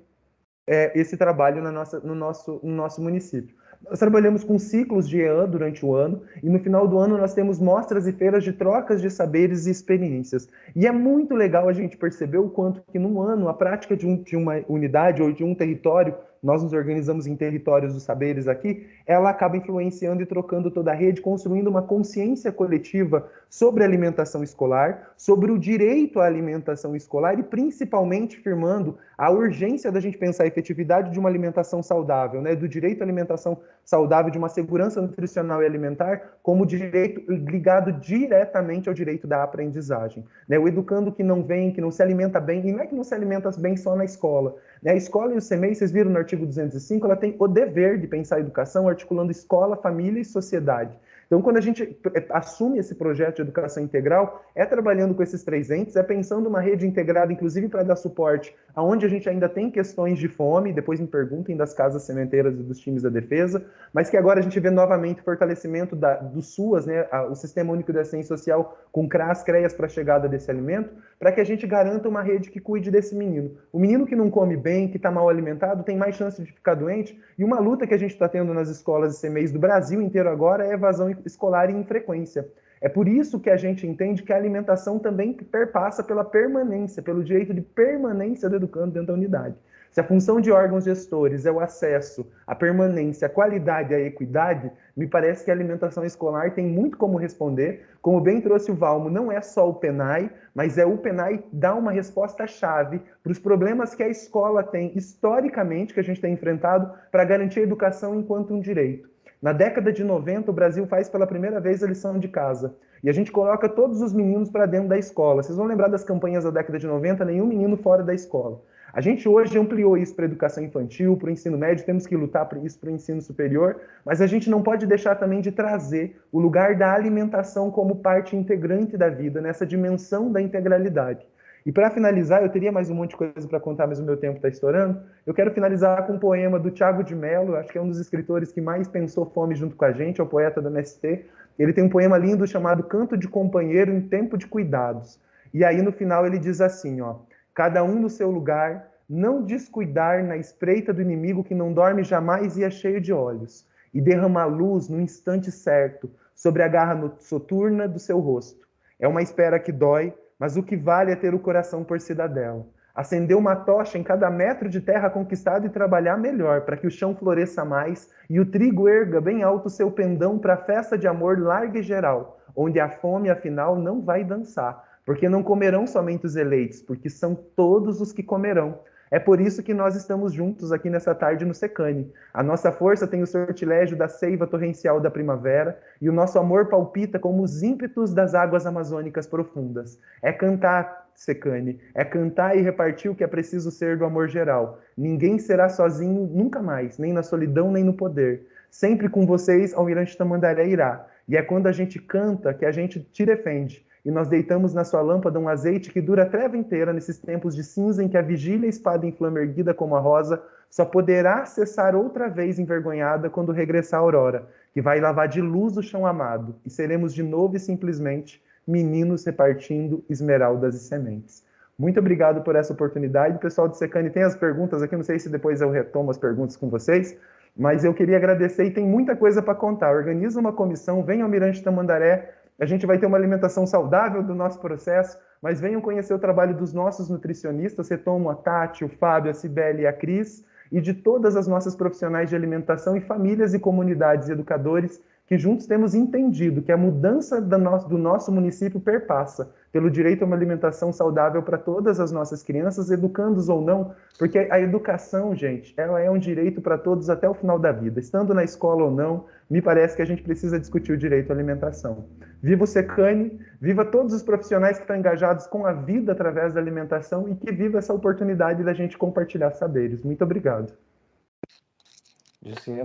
esse trabalho no nosso município. Nós trabalhamos com ciclos de EAN durante o ano, e no final do ano nós temos mostras e feiras de trocas de saberes e experiências. E é muito legal a gente perceber o quanto que num ano a prática de uma unidade ou de um território, nós nos organizamos em territórios dos saberes aqui, ela acaba influenciando e trocando toda a rede, construindo uma consciência coletiva sobre a alimentação escolar, sobre o direito à alimentação escolar e principalmente firmando a urgência da gente pensar a efetividade de uma alimentação saudável, né? Do direito à alimentação saudável, de uma segurança nutricional e alimentar, como direito ligado diretamente ao direito da aprendizagem, né? O educando que não vem, que não se alimenta bem, e não é que não se alimenta bem só na escola, né? A escola e o CMEI, vocês viram no artigo artigo 205, ela tem o dever de pensar a educação articulando escola, família e sociedade. Então, quando a gente assume esse projeto de educação integral, é trabalhando com esses 3 entes, é pensando uma rede integrada, inclusive para dar suporte aonde a gente ainda tem questões de fome, depois me perguntem das casas sementeiras e dos times da defesa, mas que agora a gente vê novamente o fortalecimento do SUAS, né, o Sistema Único de Assistência Social, com CRAS, CREAS para a chegada desse alimento, para que a gente garanta uma rede que cuide desse menino. O menino que não come bem, que está mal alimentado, tem mais chance de ficar doente, e uma luta que a gente está tendo nas escolas e CMEs do Brasil inteiro agora é evasão escolar e infrequência. É por isso que a gente entende que a alimentação também perpassa pela permanência, pelo direito de permanência do educando dentro da unidade. Se a função de órgãos gestores é o acesso, a permanência, a qualidade e a equidade, me parece que a alimentação escolar tem muito como responder. Como bem trouxe o Valmo, não é só o PENAI, mas é o PENAI dar uma resposta-chave para os problemas que a escola tem historicamente, que a gente tem enfrentado, para garantir a educação enquanto um direito. Na década de 90, o Brasil faz pela primeira vez a lição de casa. E a gente coloca todos os meninos para dentro da escola. Vocês vão lembrar das campanhas da década de 90, nenhum menino fora da escola. A gente hoje ampliou isso para a educação infantil, para o ensino médio, temos que lutar por isso para o ensino superior, mas a gente não pode deixar também de trazer o lugar da alimentação como parte integrante da vida, nessa dimensão da integralidade. E para finalizar, eu teria mais um monte de coisa para contar, mas o meu tempo está estourando. Eu quero finalizar com um poema do Tiago de Mello, acho que é um dos escritores que mais pensou fome junto com a gente, é o poeta da MST. Ele tem um poema lindo chamado Canto de Companheiro em Tempo de Cuidados. E aí no final ele diz assim, ó: cada um no seu lugar, não descuidar na espreita do inimigo que não dorme jamais e é cheio de olhos, e derramar luz no instante certo sobre a garra soturna do seu rosto. É uma espera que dói, mas o que vale é ter o coração por cidadela. Acender uma tocha em cada metro de terra conquistado e trabalhar melhor, para que o chão floresça mais e o trigo erga bem alto seu pendão para a festa de amor larga e geral, onde a fome, afinal, não vai dançar, porque não comerão somente os eleitos, porque são todos os que comerão. É por isso que nós estamos juntos aqui nessa tarde no Secane. A nossa força tem o sortilégio da seiva torrencial da primavera e o nosso amor palpita como os ímpetos das águas amazônicas profundas. É cantar, Secane, é cantar e repartir o que é preciso ser do amor geral. Ninguém será sozinho nunca mais, nem na solidão, nem no poder. Sempre com vocês, Almirante Tamandaré irá. E é quando a gente canta que a gente te defende. E nós deitamos na sua lâmpada um azeite que dura a treva inteira nesses tempos de cinza em que a vigília espada em flama erguida como a rosa só poderá cessar outra vez envergonhada quando regressar a aurora, que vai lavar de luz o chão amado, e seremos de novo e simplesmente meninos repartindo esmeraldas e sementes. Muito obrigado por essa oportunidade. Pessoal do Secane, tem as perguntas aqui, não sei se depois eu retomo as perguntas com vocês, mas eu queria agradecer e tem muita coisa para contar. Organiza uma comissão, vem ao Almirante Tamandaré. A gente vai ter uma alimentação saudável do nosso processo, mas venham conhecer o trabalho dos nossos nutricionistas, retomo a Tati, o Fábio, a Cibele e a Cris, e de todas as nossas profissionais de alimentação e famílias e comunidades e educadores que juntos temos entendido que a mudança do nosso município perpassa pelo direito a uma alimentação saudável para todas as nossas crianças, educandos ou não, porque a educação, gente, ela é um direito para todos até o final da vida. Estando na escola ou não, me parece que a gente precisa discutir o direito à alimentação. Viva o Secane, viva todos os profissionais que estão engajados com a vida através da alimentação e que viva essa oportunidade da gente compartilhar saberes. Muito obrigado.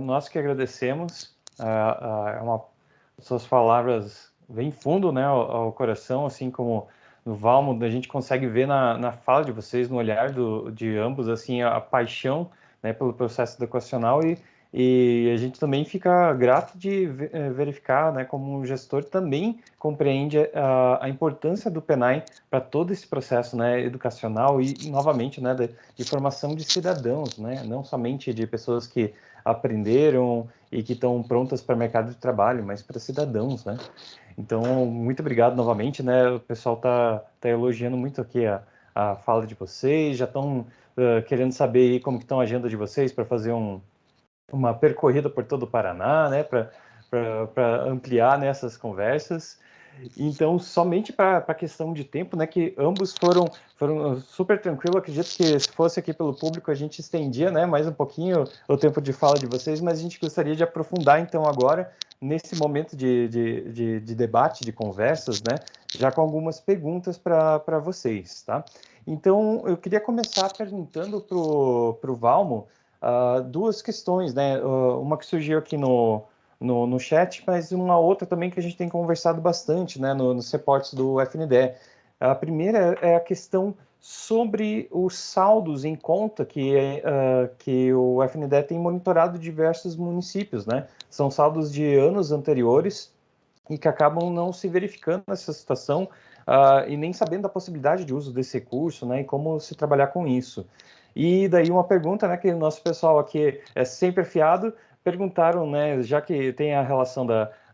Nós que agradecemos. Suas palavras vêm fundo, né, ao coração, assim como no Valmo, a gente consegue ver na fala de vocês, no olhar de ambos, assim, a paixão, né, pelo processo educacional e a gente também fica grato de verificar, né, como um gestor também compreende a importância do PENAI para todo esse processo, né, educacional e novamente, né, de formação de cidadãos, né, não somente de pessoas que aprenderam e que estão prontas para o mercado de trabalho, mas para cidadãos, né? Então, muito obrigado novamente, né? O pessoal tá elogiando muito aqui a fala de vocês, já estão querendo saber como que estão a agenda de vocês para fazer uma percorrida por todo o Paraná, né? Para ampliar nessas conversas. Então, somente para a questão de tempo, né, que ambos foram super tranquilos. Acredito que se fosse aqui pelo público, a gente estendia, né, mais um pouquinho o tempo de fala de vocês, mas a gente gostaria de aprofundar, então, agora, nesse momento de debate, de conversas, né, já com algumas perguntas para vocês, tá? Então, eu queria começar perguntando para o Valmo, duas questões, né? Uma que surgiu aqui no chat, mas uma outra também que a gente tem conversado bastante, né, nos reportes do FNDE. A primeira é a questão sobre os saldos em conta que o FNDE tem monitorado diversos municípios, né? São saldos de anos anteriores e que acabam não se verificando nessa situação e nem sabendo da possibilidade de uso desse recurso, né? E como se trabalhar com isso. E daí uma pergunta, né, que o nosso pessoal aqui é sempre afiado, perguntaram, né, já que tem a relação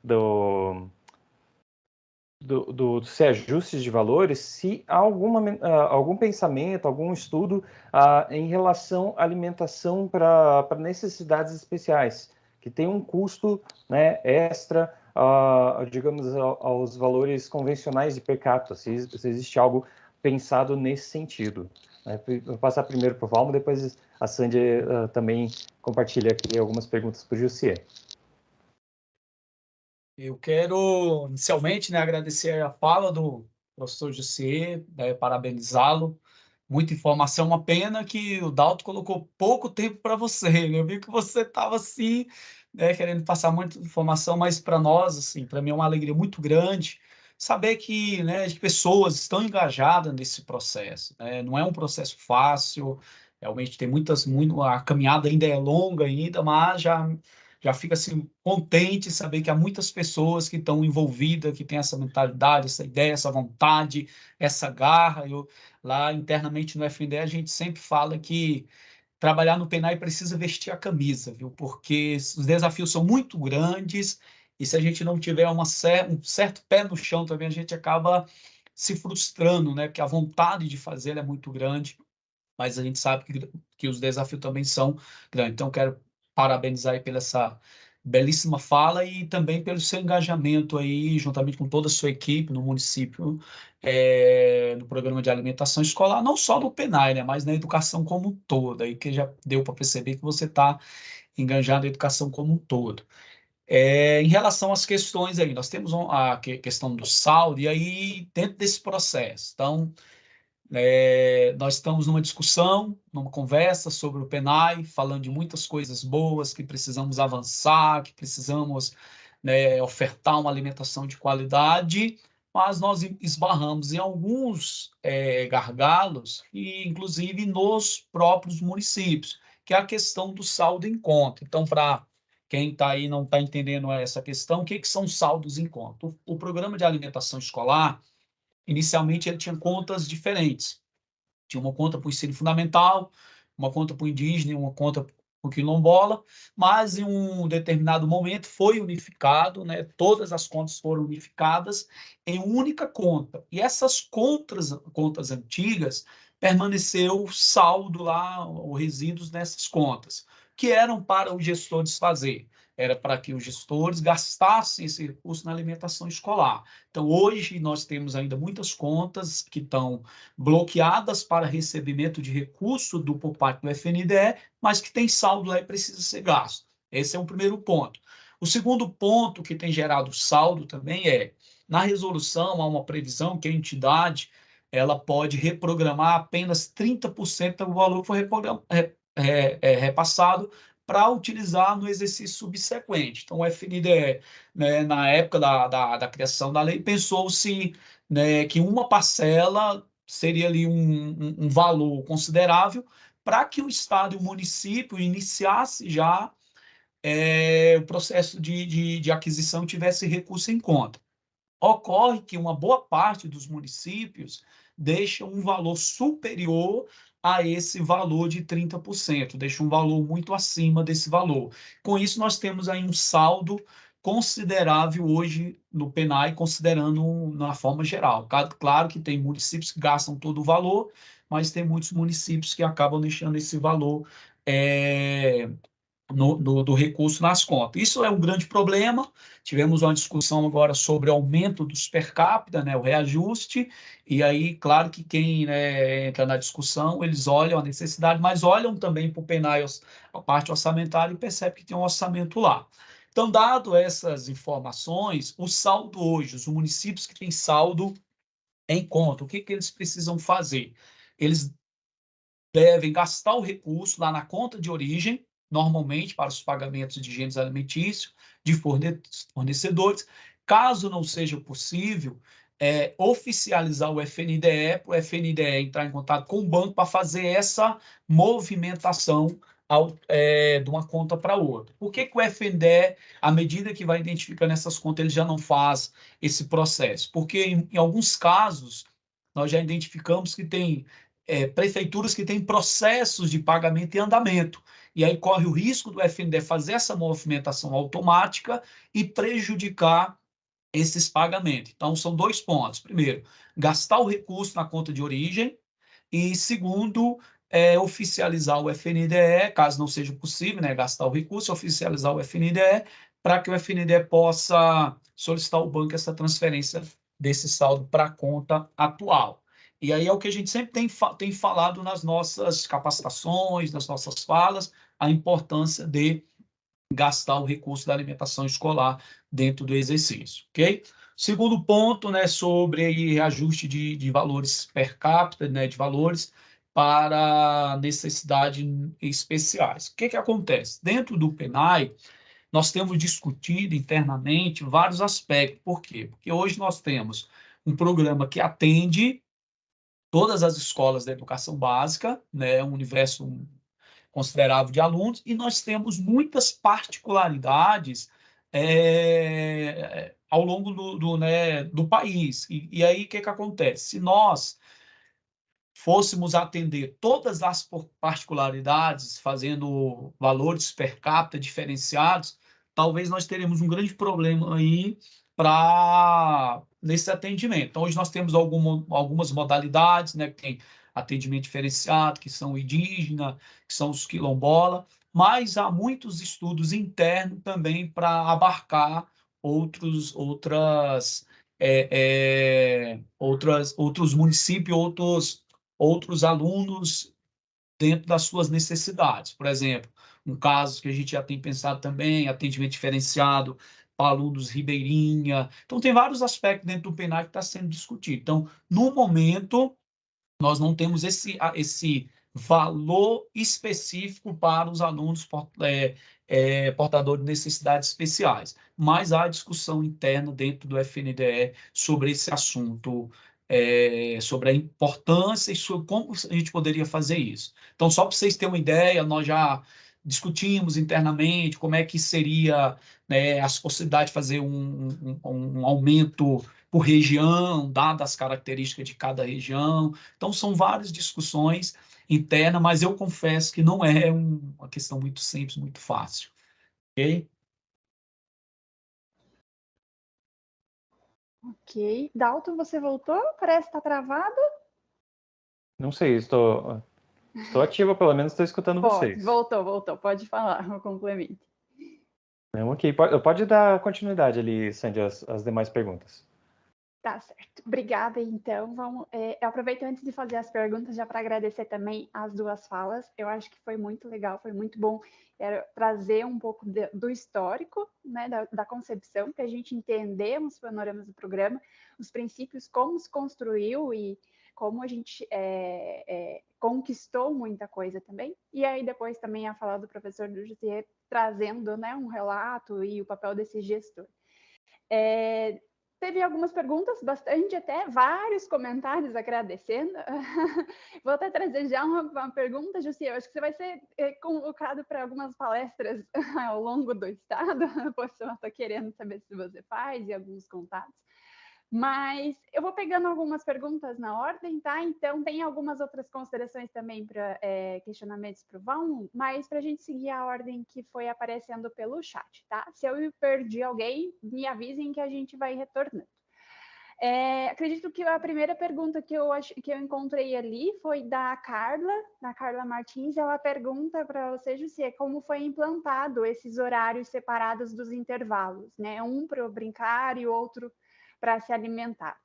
do ajustes de valores, se há algum pensamento, algum estudo em relação à alimentação para necessidades especiais, que tem um custo, né, extra, digamos, aos valores convencionais de per capita, se existe algo pensado nesse sentido. Vou passar primeiro para o Valmo, depois a Sandy também compartilha aqui algumas perguntas para o Jussier. Eu quero, inicialmente, né, agradecer a fala do professor Jussier, né, parabenizá-lo. Muita informação, uma pena que o Dalton colocou pouco tempo para você. Né? Eu vi que você estava assim, né, querendo passar muita informação, mas para nós, assim, para mim é uma alegria muito grande saber que, né, as pessoas estão engajadas nesse processo. Né? Não é um processo fácil, realmente tem a caminhada ainda é longa ainda, mas já fica assim contente saber que há muitas pessoas que estão envolvidas, que têm essa mentalidade, essa ideia, essa vontade, essa garra. Lá internamente no FNDE a gente sempre fala que trabalhar no PENAI precisa vestir a camisa, viu? Porque os desafios são muito grandes e se a gente não tiver um certo pé no chão também a gente acaba se frustrando, né? Porque a vontade de fazer é muito grande, mas a gente sabe que os desafios também são grandes. Então, quero parabenizar aí pela essa belíssima fala e também pelo seu engajamento aí, juntamente com toda a sua equipe no município, no programa de alimentação escolar, não só no PENAI, né, mas na educação como um todo, aí que já deu para perceber que você está engajado na educação como um todo. Em relação às questões aí, nós temos a questão do saldo, e aí dentro desse processo, então, nós estamos numa discussão, numa conversa sobre o PENAI, falando de muitas coisas boas que precisamos avançar, que precisamos, né, ofertar uma alimentação de qualidade, mas nós esbarramos em alguns gargalos, e inclusive nos próprios municípios, que é a questão do saldo em conta. Então, para quem está aí não está entendendo essa questão, o que são saldos em conta? O programa de alimentação escolar, inicialmente ele tinha contas diferentes. Tinha uma conta para o ensino fundamental, uma conta para o indígena, uma conta para o quilombola, mas em um determinado momento foi unificado, né? Todas as contas foram unificadas em única conta. E essas contas antigas, permaneceu saldo lá, os resíduos nessas contas, que eram para os gestores fazer. Era para que os gestores gastassem esse recurso na alimentação escolar. Então, hoje, nós temos ainda muitas contas que estão bloqueadas para recebimento de recurso por parte do FNDE, mas que tem saldo lá e precisa ser gasto. Esse é um primeiro ponto. O segundo ponto que tem gerado saldo também na resolução, há uma previsão que a entidade ela pode reprogramar apenas 30% do valor que foi repassado para utilizar no exercício subsequente. Então, o FNDE, né, na época da criação da lei, pensou-se, né, que uma parcela seria ali um valor considerável para que o Estado e o município iniciasse já o processo de aquisição e tivesse recurso em conta. Ocorre que uma boa parte dos municípios deixa um valor superior a esse valor de 30%, deixa um valor muito acima desse valor. Com isso, nós temos aí um saldo considerável hoje no PENAI, considerando na forma geral. Claro que tem municípios que gastam todo o valor, mas tem muitos municípios que acabam deixando esse valor do recurso nas contas. Isso é um grande problema. Tivemos uma discussão agora sobre o aumento dos per capita, né, o reajuste, e aí, claro que quem, né, entra na discussão, eles olham a necessidade, mas olham também para o PENAI, a parte orçamentária, e percebem que tem um orçamento lá. Então, dado essas informações, o saldo hoje, os municípios que têm saldo em conta, o que eles precisam fazer? Eles devem gastar o recurso lá na conta de origem, normalmente para os pagamentos de gêneros alimentícios, de fornecedores. Caso não seja possível, oficializar o FNDE, para o FNDE entrar em contato com o banco para fazer essa movimentação de uma conta para outra. Por que o FNDE, à medida que vai identificando essas contas, ele já não faz esse processo? Porque, em alguns casos, nós já identificamos que tem prefeituras que têm processos de pagamento em andamento, e aí corre o risco do FNDE fazer essa movimentação automática e prejudicar esses pagamentos. Então, são 2 pontos. Primeiro, gastar o recurso na conta de origem, e segundo, oficializar o FNDE, caso não seja possível, né, gastar o recurso, oficializar o FNDE, para que o FNDE possa solicitar ao banco essa transferência desse saldo para a conta atual. E aí é o que a gente sempre tem falado nas nossas capacitações, nas nossas falas, a importância de gastar o recurso da alimentação escolar dentro do exercício, ok? Segundo ponto, né, sobre reajuste de valores per capita, né, de valores para necessidades especiais. O que acontece? Dentro do PNAE, nós temos discutido internamente vários aspectos. Por quê? Porque hoje nós temos um programa que atende todas as escolas da educação básica, né, um universo considerável de alunos, e nós temos muitas particularidades ao longo do país. E aí, o que acontece? Se nós fôssemos atender todas as particularidades, fazendo valores per capita diferenciados, talvez nós teremos um grande problema aí nesse atendimento. Então, hoje nós temos algumas modalidades, né, que tem atendimento diferenciado, que são indígena, que são os quilombola, mas há muitos estudos internos também para abarcar outros municípios, outros alunos dentro das suas necessidades. Por exemplo, um caso que a gente já tem pensado também, atendimento diferenciado para alunos ribeirinha. Então, tem vários aspectos dentro do PNAE que está sendo discutido. Então, no momento, nós não temos esse valor específico para os alunos portadores de necessidades especiais, mas há discussão interna dentro do FNDE sobre esse assunto, sobre a importância e sobre como a gente poderia fazer isso. Então, só para vocês terem uma ideia, nós já discutimos internamente como é que seria, né, as possibilidades de fazer um aumento por região, dadas as características de cada região. Então, são várias discussões internas, mas eu confesso que não é uma questão muito simples, muito fácil. Ok? Ok. Dalton, você voltou? Parece que está travado. Não sei, estou ativo, pelo menos estou escutando vocês. Voltou. Pode falar, o complemento. Não, ok, pode dar continuidade ali, Sandy, às demais perguntas. Tá certo. Obrigada, então. Eu aproveito antes de fazer as perguntas já para agradecer também as 2 falas. Eu acho que foi muito legal, foi muito bom trazer um pouco do histórico, né, da concepção, para a gente entender os panoramas do programa, os princípios, como se construiu e como a gente conquistou muita coisa também. E aí depois também a fala do professor do José trazendo, né, um relato e o papel desse gestor. Teve algumas perguntas, bastante até, vários comentários agradecendo. Vou até trazer já uma pergunta, Jussi, eu acho que você vai ser convocado para algumas palestras ao longo do estado, pois eu estou querendo saber se você faz e alguns contatos. Mas eu vou pegando algumas perguntas na ordem, tá? Então, tem algumas outras considerações também para questionamentos para o Val, mas para a gente seguir a ordem que foi aparecendo pelo chat, tá? Se eu perdi alguém, me avisem que a gente vai retornando. Acredito que a primeira pergunta que eu encontrei ali foi da Carla Martins. Ela pergunta para você, José, como foi implantado esses horários separados dos intervalos, né? Um para brincar e outro para se alimentar.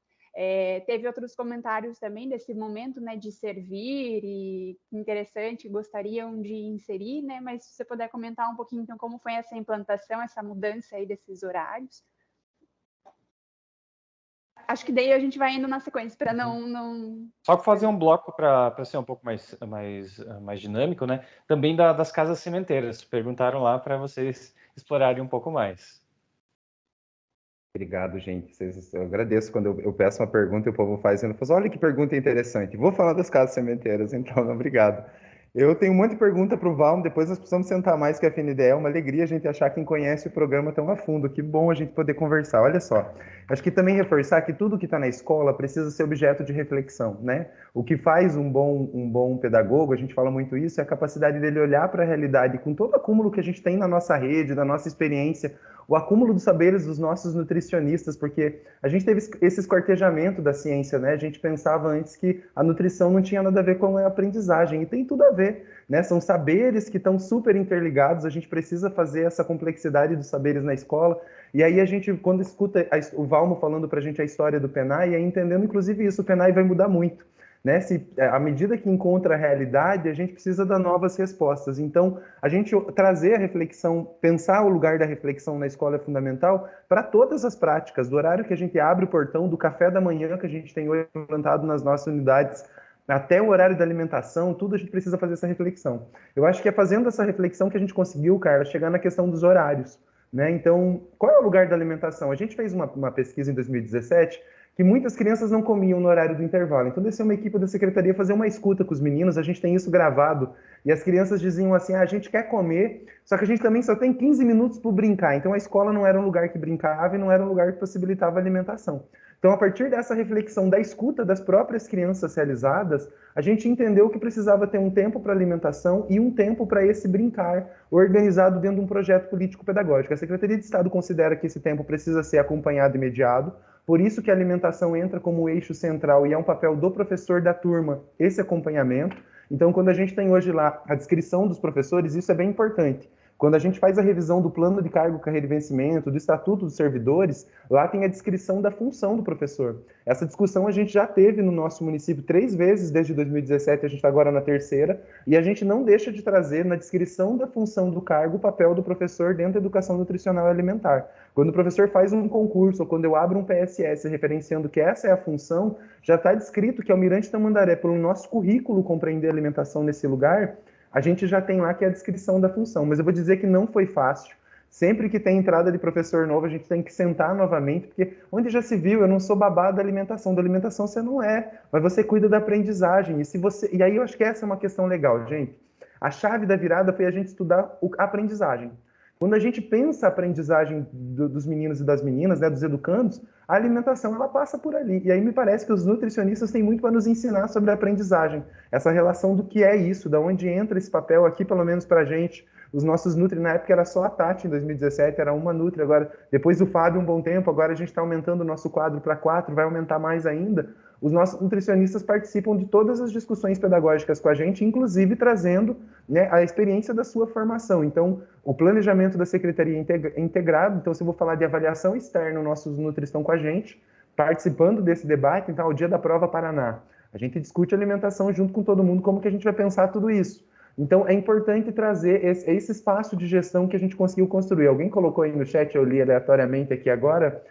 Teve outros comentários também desse momento, né, de servir e interessante, gostariam de inserir, né? Mas se você puder comentar um pouquinho, então, como foi essa implantação, essa mudança aí desses horários. acho que daí a gente vai indo na sequência para não... Só fazer um bloco para ser um pouco mais dinâmico, né? Também das casas sementeiras. Perguntaram lá para vocês explorarem um pouco mais. Obrigado, gente. Eu agradeço quando eu peço uma pergunta e o povo faz. Eu falo, olha que pergunta interessante. Vou falar das casas sementeiras, então, obrigado. Eu tenho um monte de pergunta para o Val, depois nós precisamos sentar mais que a FNDE. É uma alegria a gente achar quem conhece o programa tão a fundo. Que bom a gente poder conversar. Olha só, acho que também reforçar que tudo que está na escola precisa ser objeto de reflexão, né? O que faz um bom pedagogo, a gente fala muito isso, é a capacidade dele olhar para a realidade com todo o acúmulo que a gente tem na nossa rede, da nossa experiência, o acúmulo dos saberes dos nossos nutricionistas, porque a gente teve esse esquartejamento da ciência, né? A gente pensava antes que a nutrição não tinha nada a ver com a aprendizagem, e tem tudo a ver, né? São saberes que estão super interligados, a gente precisa fazer essa complexidade dos saberes na escola, e aí a gente, quando escuta o Valmo falando para a gente a história do PENAI, entendendo inclusive isso, o PENAI vai mudar muito. Né? À medida que encontra a realidade, a gente precisa dar novas respostas. Então, a gente trazer a reflexão, pensar o lugar da reflexão na escola é fundamental para todas as práticas, do horário que a gente abre o portão, do café da manhã que a gente tem hoje implantado nas nossas unidades, até o horário da alimentação, tudo a gente precisa fazer essa reflexão. Eu acho que é fazendo essa reflexão que a gente conseguiu, Carla, chegar na questão dos horários. Né? Então, qual é o lugar da alimentação? A gente fez uma pesquisa em 2017 que muitas crianças não comiam no horário do intervalo. Então, desceu uma equipe da secretaria fazer uma escuta com os meninos, a gente tem isso gravado, e as crianças diziam assim, a gente quer comer, só que a gente também só tem 15 minutos para brincar. Então, a escola não era um lugar que brincava e não era um lugar que possibilitava alimentação. Então, a partir dessa reflexão da escuta das próprias crianças realizadas, a gente entendeu que precisava ter um tempo para alimentação e um tempo para esse brincar, organizado dentro de um projeto político-pedagógico. A Secretaria de Estado considera que esse tempo precisa ser acompanhado e mediado, por isso que a alimentação entra como eixo central e é um papel do professor da turma esse acompanhamento. Então, quando a gente tem hoje lá a descrição dos professores, isso é bem importante. Quando a gente faz a revisão do plano de cargo, carreira e vencimento, do estatuto dos servidores, lá tem a descrição da função do professor. Essa discussão a gente já teve no nosso município 3 vezes desde 2017, a gente está agora na 3ª, e a gente não deixa de trazer na descrição da função do cargo o papel do professor dentro da educação nutricional e alimentar. Quando o professor faz um concurso, ou quando eu abro um PSS referenciando que essa é a função, já está descrito que Almirante Tamandaré, pelo nosso currículo compreender a alimentação nesse lugar, a gente já tem lá que é a descrição da função, mas eu vou dizer que não foi fácil. Sempre que tem entrada de professor novo, a gente tem que sentar novamente, porque onde já se viu, eu não sou babá da alimentação você não é, mas você cuida da aprendizagem, e aí eu acho que essa é uma questão legal, gente. A chave da virada foi a gente estudar a aprendizagem. Quando a gente pensa a aprendizagem dos meninos e das meninas, né, dos educandos, a alimentação ela passa por ali. E aí me parece que os nutricionistas têm muito para nos ensinar sobre a aprendizagem. Essa relação do que é isso, da onde entra esse papel aqui, pelo menos para a gente. Os nossos Nutri, na época era só a Tati, em 2017, era uma Nutri. Agora, depois do Fábio, um bom tempo, agora a gente está aumentando o nosso quadro para 4, vai aumentar mais ainda. Os nossos nutricionistas participam de todas as discussões pedagógicas com a gente, inclusive trazendo, né, a experiência da sua formação. Então, o planejamento da secretaria é integrado. Então, se eu vou falar de avaliação externa, nossos nutris estão com a gente, participando desse debate. Então, o dia da prova Paraná, a gente discute alimentação junto com todo mundo, como que a gente vai pensar tudo isso. Então, é importante trazer esse espaço de gestão que a gente conseguiu construir. Alguém colocou aí no chat, eu li aleatoriamente aqui agora,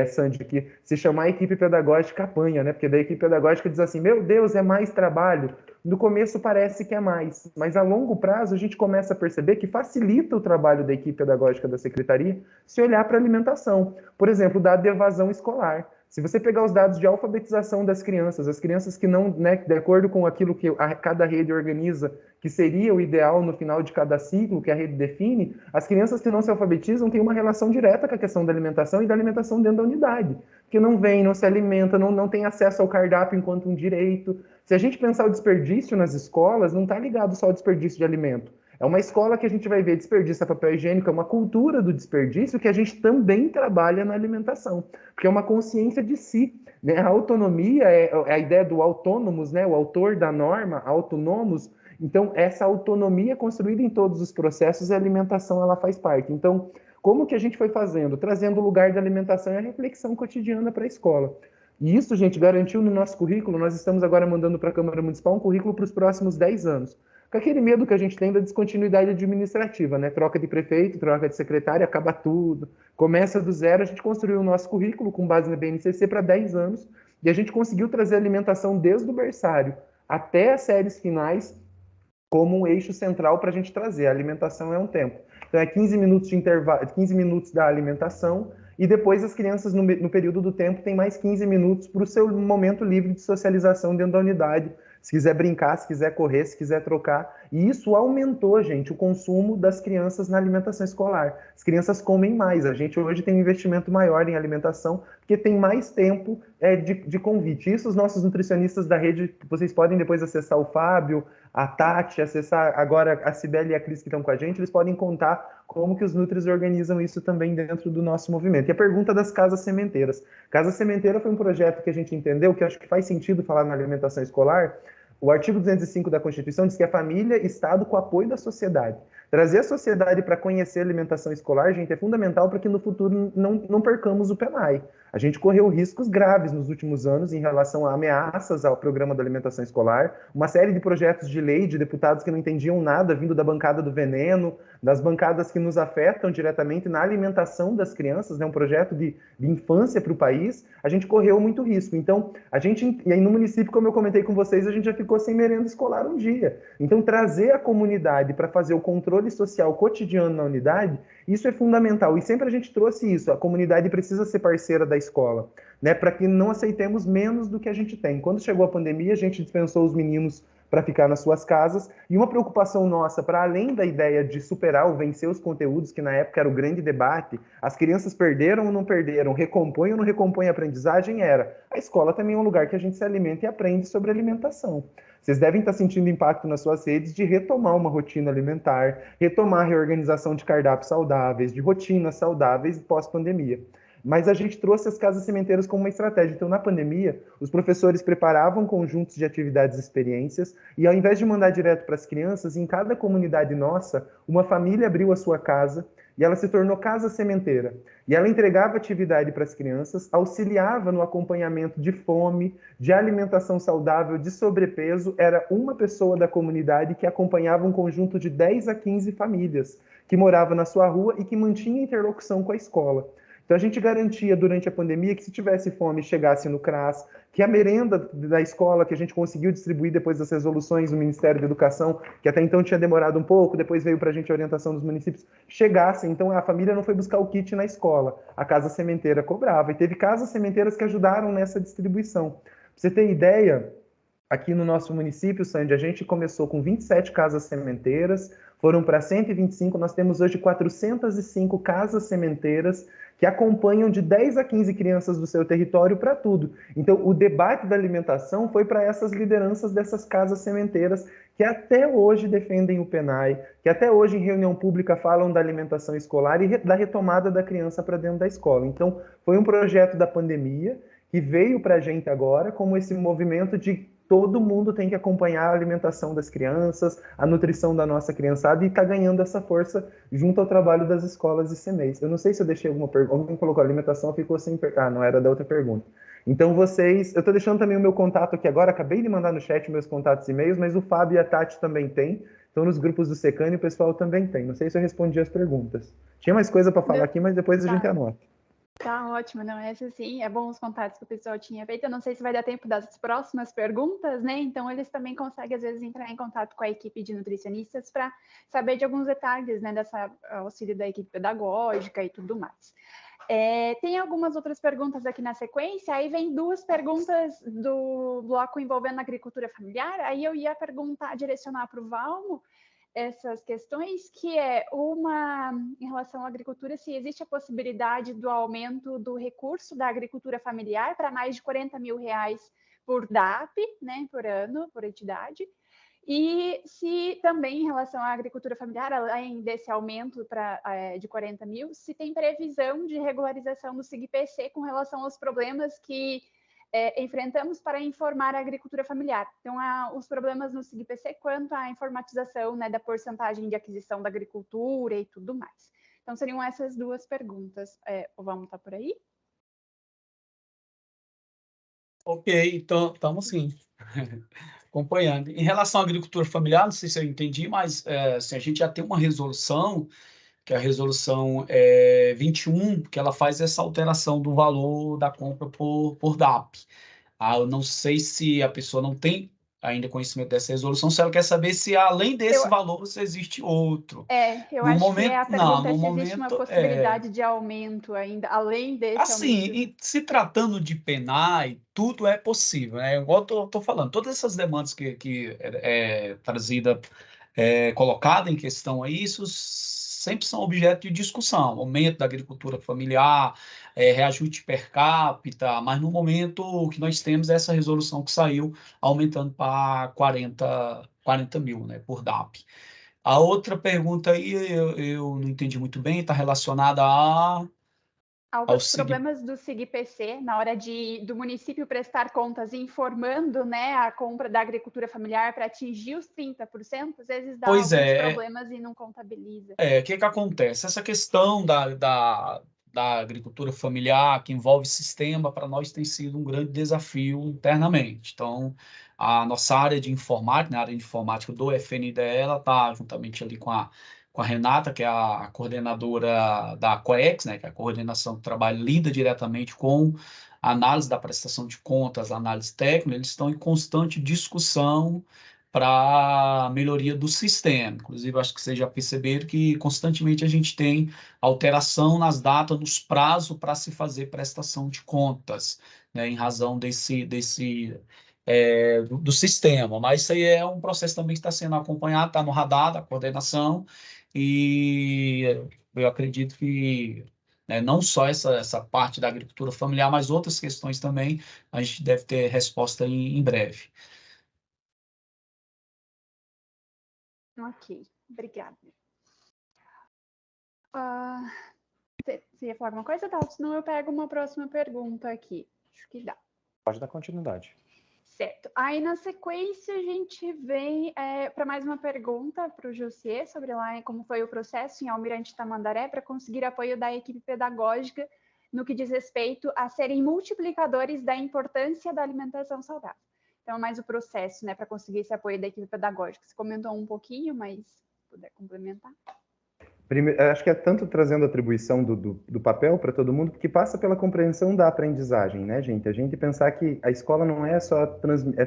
Sandy, que se chamar equipe pedagógica apanha, né? Porque da equipe pedagógica diz assim, meu Deus, é mais trabalho. No começo parece que é mais, mas a longo prazo a gente começa a perceber que facilita o trabalho da equipe pedagógica da secretaria se olhar para a alimentação. Por exemplo, o dado de evasão escolar. Se você pegar os dados de alfabetização das crianças, as crianças que não, né, de acordo com aquilo que cada rede organiza, que seria o ideal no final de cada ciclo, que a rede define, as crianças que não se alfabetizam têm uma relação direta com a questão da alimentação e da alimentação dentro da unidade, porque não vem, não se alimenta, não tem acesso ao cardápio enquanto um direito. Se a gente pensar o desperdício nas escolas, não está ligado só ao desperdício de alimento. É uma escola que a gente vai ver desperdício de papel higiênico, é uma cultura do desperdício que a gente também trabalha na alimentação, porque é uma consciência de si. Né? A autonomia é a ideia do autônomos, né? O autor da norma, autonomos. Então, essa autonomia construída em todos os processos, a alimentação ela faz parte. Então, como que a gente foi fazendo? Trazendo o lugar da alimentação e a reflexão cotidiana para a escola. E isso, gente, garantiu no nosso currículo, nós estamos agora mandando para a Câmara Municipal um currículo para os próximos 10 anos. com aquele medo que a gente tem da descontinuidade administrativa, né? Troca de prefeito, troca de secretário, acaba tudo. Começa do zero, a gente construiu o nosso currículo com base na BNCC para 10 anos, e a gente conseguiu trazer a alimentação desde o berçário até as séries finais como um eixo central para a gente trazer. A alimentação é um tempo. Então, é 15 minutos de intervalo, 15 minutos da alimentação, e depois as crianças, no período do tempo, têm mais 15 minutos para o seu momento livre de socialização dentro da unidade. Se quiser brincar, se quiser correr, se quiser trocar. E isso aumentou, gente, o consumo das crianças na alimentação escolar. As crianças comem mais. A gente hoje tem um investimento maior em alimentação, porque tem mais tempo de convite. Isso os nossos nutricionistas da rede, vocês podem depois acessar o Fábio, a Tati, acessar agora a Cibele e a Cris que estão com a gente, eles podem contar como que os Nutris organizam isso também dentro do nosso movimento. E a pergunta das casas sementeiras. Casa Sementeira foi um projeto que a gente entendeu, que eu acho que faz sentido falar na alimentação escolar. O artigo 205 da Constituição diz que é família, Estado com apoio da sociedade. Trazer a sociedade para conhecer a alimentação escolar, gente, é fundamental para que no futuro não percamos o PENAI. A gente correu riscos graves nos últimos anos em relação a ameaças ao programa da alimentação escolar, uma série de projetos de lei de deputados que não entendiam nada vindo da bancada do veneno, das bancadas que nos afetam diretamente na alimentação das crianças, né, um projeto de infância para o país. A gente correu muito risco. Então, e aí no município, como eu comentei com vocês, a gente já ficou sem merenda escolar um dia. Então, trazer a comunidade para fazer o controle social cotidiano na unidade, isso é fundamental. E sempre a gente trouxe isso. A comunidade precisa ser parceira da escola, né, para que não aceitemos menos do que a gente tem. Quando chegou a pandemia, a gente dispensou os meninos para ficar nas suas casas, e uma preocupação nossa, para além da ideia de superar ou vencer os conteúdos, que na época era o grande debate, as crianças perderam ou não perderam, recompõem ou não recompõem a aprendizagem, era a escola também é um lugar que a gente se alimenta e aprende sobre alimentação. Vocês devem estar sentindo impacto nas suas redes de retomar uma rotina alimentar, retomar a reorganização de cardápios saudáveis, de rotinas saudáveis pós-pandemia. Mas a gente trouxe as casas sementeiras como uma estratégia. Então, na pandemia, os professores preparavam conjuntos de atividades e experiências, e ao invés de mandar direto para as crianças, em cada comunidade nossa, uma família abriu a sua casa, e ela se tornou casa sementeira. E ela entregava atividade para as crianças, auxiliava no acompanhamento de fome, de alimentação saudável, de sobrepeso. Era uma pessoa da comunidade que acompanhava um conjunto de 10 a 15 famílias, que moravam na sua rua e que mantinha interlocução com a escola. Então, a gente garantia durante a pandemia que se tivesse fome, chegasse no CRAS, que a merenda da escola, que a gente conseguiu distribuir depois das resoluções do Ministério da Educação, que até então tinha demorado um pouco, depois veio para a gente a orientação dos municípios, chegasse. Então, a família não foi buscar o kit na escola, a casa sementeira cobrava. E teve casas sementeiras que ajudaram nessa distribuição. Para você ter ideia, aqui no nosso município, Sandy, a gente começou com 27 casas sementeiras, foram para 125, nós temos hoje 405 casas sementeiras que acompanham de 10 a 15 crianças do seu território para tudo. Então, o debate da alimentação foi para essas lideranças dessas casas sementeiras que até hoje defendem o PENAI, que até hoje em reunião pública falam da alimentação escolar e da retomada da criança para dentro da escola. Então, foi um projeto da pandemia que veio para a gente agora como esse movimento de todo mundo tem que acompanhar a alimentação das crianças, a nutrição da nossa criançada, e está ganhando essa força junto ao trabalho das escolas e CMEs. Eu não sei se eu deixei alguma pergunta. Alguém colocou alimentação, ficou sem... não era da outra pergunta. Então, vocês... Eu estou deixando também o meu contato aqui agora, acabei de mandar no chat meus contatos e e-mails, mas o Fábio e a Tati também têm. Então, nos grupos do Secane, o pessoal também tem. Não sei se eu respondi as perguntas. Tinha mais coisa para falar aqui, mas depois a gente anota. Tá ótimo, não, essa sim, é bom os contatos que o pessoal tinha feito. Eu não sei se vai dar tempo das próximas perguntas, né? Então, eles também conseguem, às vezes, entrar em contato com a equipe de nutricionistas para saber de alguns detalhes, né, dessa auxílio da equipe pedagógica e tudo mais. Tem algumas outras perguntas aqui na sequência, aí vem duas perguntas do bloco envolvendo a agricultura familiar, aí eu ia direcionar para o Valmo essas questões, que é uma em relação à agricultura, se existe a possibilidade do aumento do recurso da agricultura familiar para mais de R$40 mil por DAP, né, por ano, por entidade, e se também em relação à agricultura familiar, além desse aumento de 40 mil, se tem previsão de regularização do SIG-PC com relação aos problemas que enfrentamos para informar a agricultura familiar. Então, os problemas no SIG-PC quanto à informatização, né, da porcentagem de aquisição da agricultura e tudo mais. Então, seriam essas duas perguntas. Vamos estar por aí? Ok, então, estamos sim. acompanhando. Em relação à agricultura familiar, não sei se eu entendi, mas assim, a gente já tem uma resolução, que é a resolução 21, que ela faz essa alteração do valor da compra por DAP. Eu não sei se a pessoa não tem ainda conhecimento dessa resolução, se ela quer saber se além desse valor se existe outro. Eu No acho momento, que a não, pergunta é no se existe uma momento, possibilidade de aumento ainda, além desse assim, aumento. e se tratando de PENAI, tudo é possível, né? Igual eu tô falando, todas essas demandas que é trazida, colocada em questão aí, isso sempre são objeto de discussão. Aumento da agricultura familiar, reajuste per capita, mas no momento o que nós temos é essa resolução que saiu aumentando para 40 mil, né, por DAP. A outra pergunta aí eu não entendi muito bem, está relacionada ao Aos SIG. problemas do SIG-PC, na hora do município prestar contas informando, né, a compra da agricultura familiar para atingir os 30%, às vezes dá Pois alguns problemas e não contabiliza. o que acontece? Essa questão da agricultura familiar, que envolve sistema, para nós tem sido um grande desafio internamente. Então, a nossa área de informática, a área de informática do FNDE, ela está juntamente ali com a Renata, que é a coordenadora da COEX, né, que é a coordenação do trabalho, lida diretamente com a análise da prestação de contas, a análise técnica, eles estão em constante discussão para a melhoria do sistema. Inclusive, acho que vocês já perceberam que constantemente a gente tem alteração nas datas, nos prazos para se fazer prestação de contas, né, em razão do sistema. Mas isso aí é um processo também que está sendo acompanhado, está no radar da coordenação, e eu acredito que, né, não só essa parte da agricultura familiar, mas outras questões também, a gente deve ter resposta em breve. Ok, obrigada. Você ia falar alguma coisa, Dalton? Senão eu pego uma próxima pergunta aqui. Acho que dá. Pode dar continuidade. Certo. Aí, na sequência, a gente vem para mais uma pergunta para o Jussier sobre lá como foi o processo em Almirante Tamandaré para conseguir apoio da equipe pedagógica no que diz respeito a serem multiplicadores da importância da alimentação saudável. Então, mais o processo, né, para conseguir esse apoio da equipe pedagógica. Você comentou um pouquinho, mas se puder complementar. Primeiro, acho que é tanto trazendo a atribuição do papel para todo mundo, que passa pela compreensão da aprendizagem, né, gente? A gente pensar que a escola não é só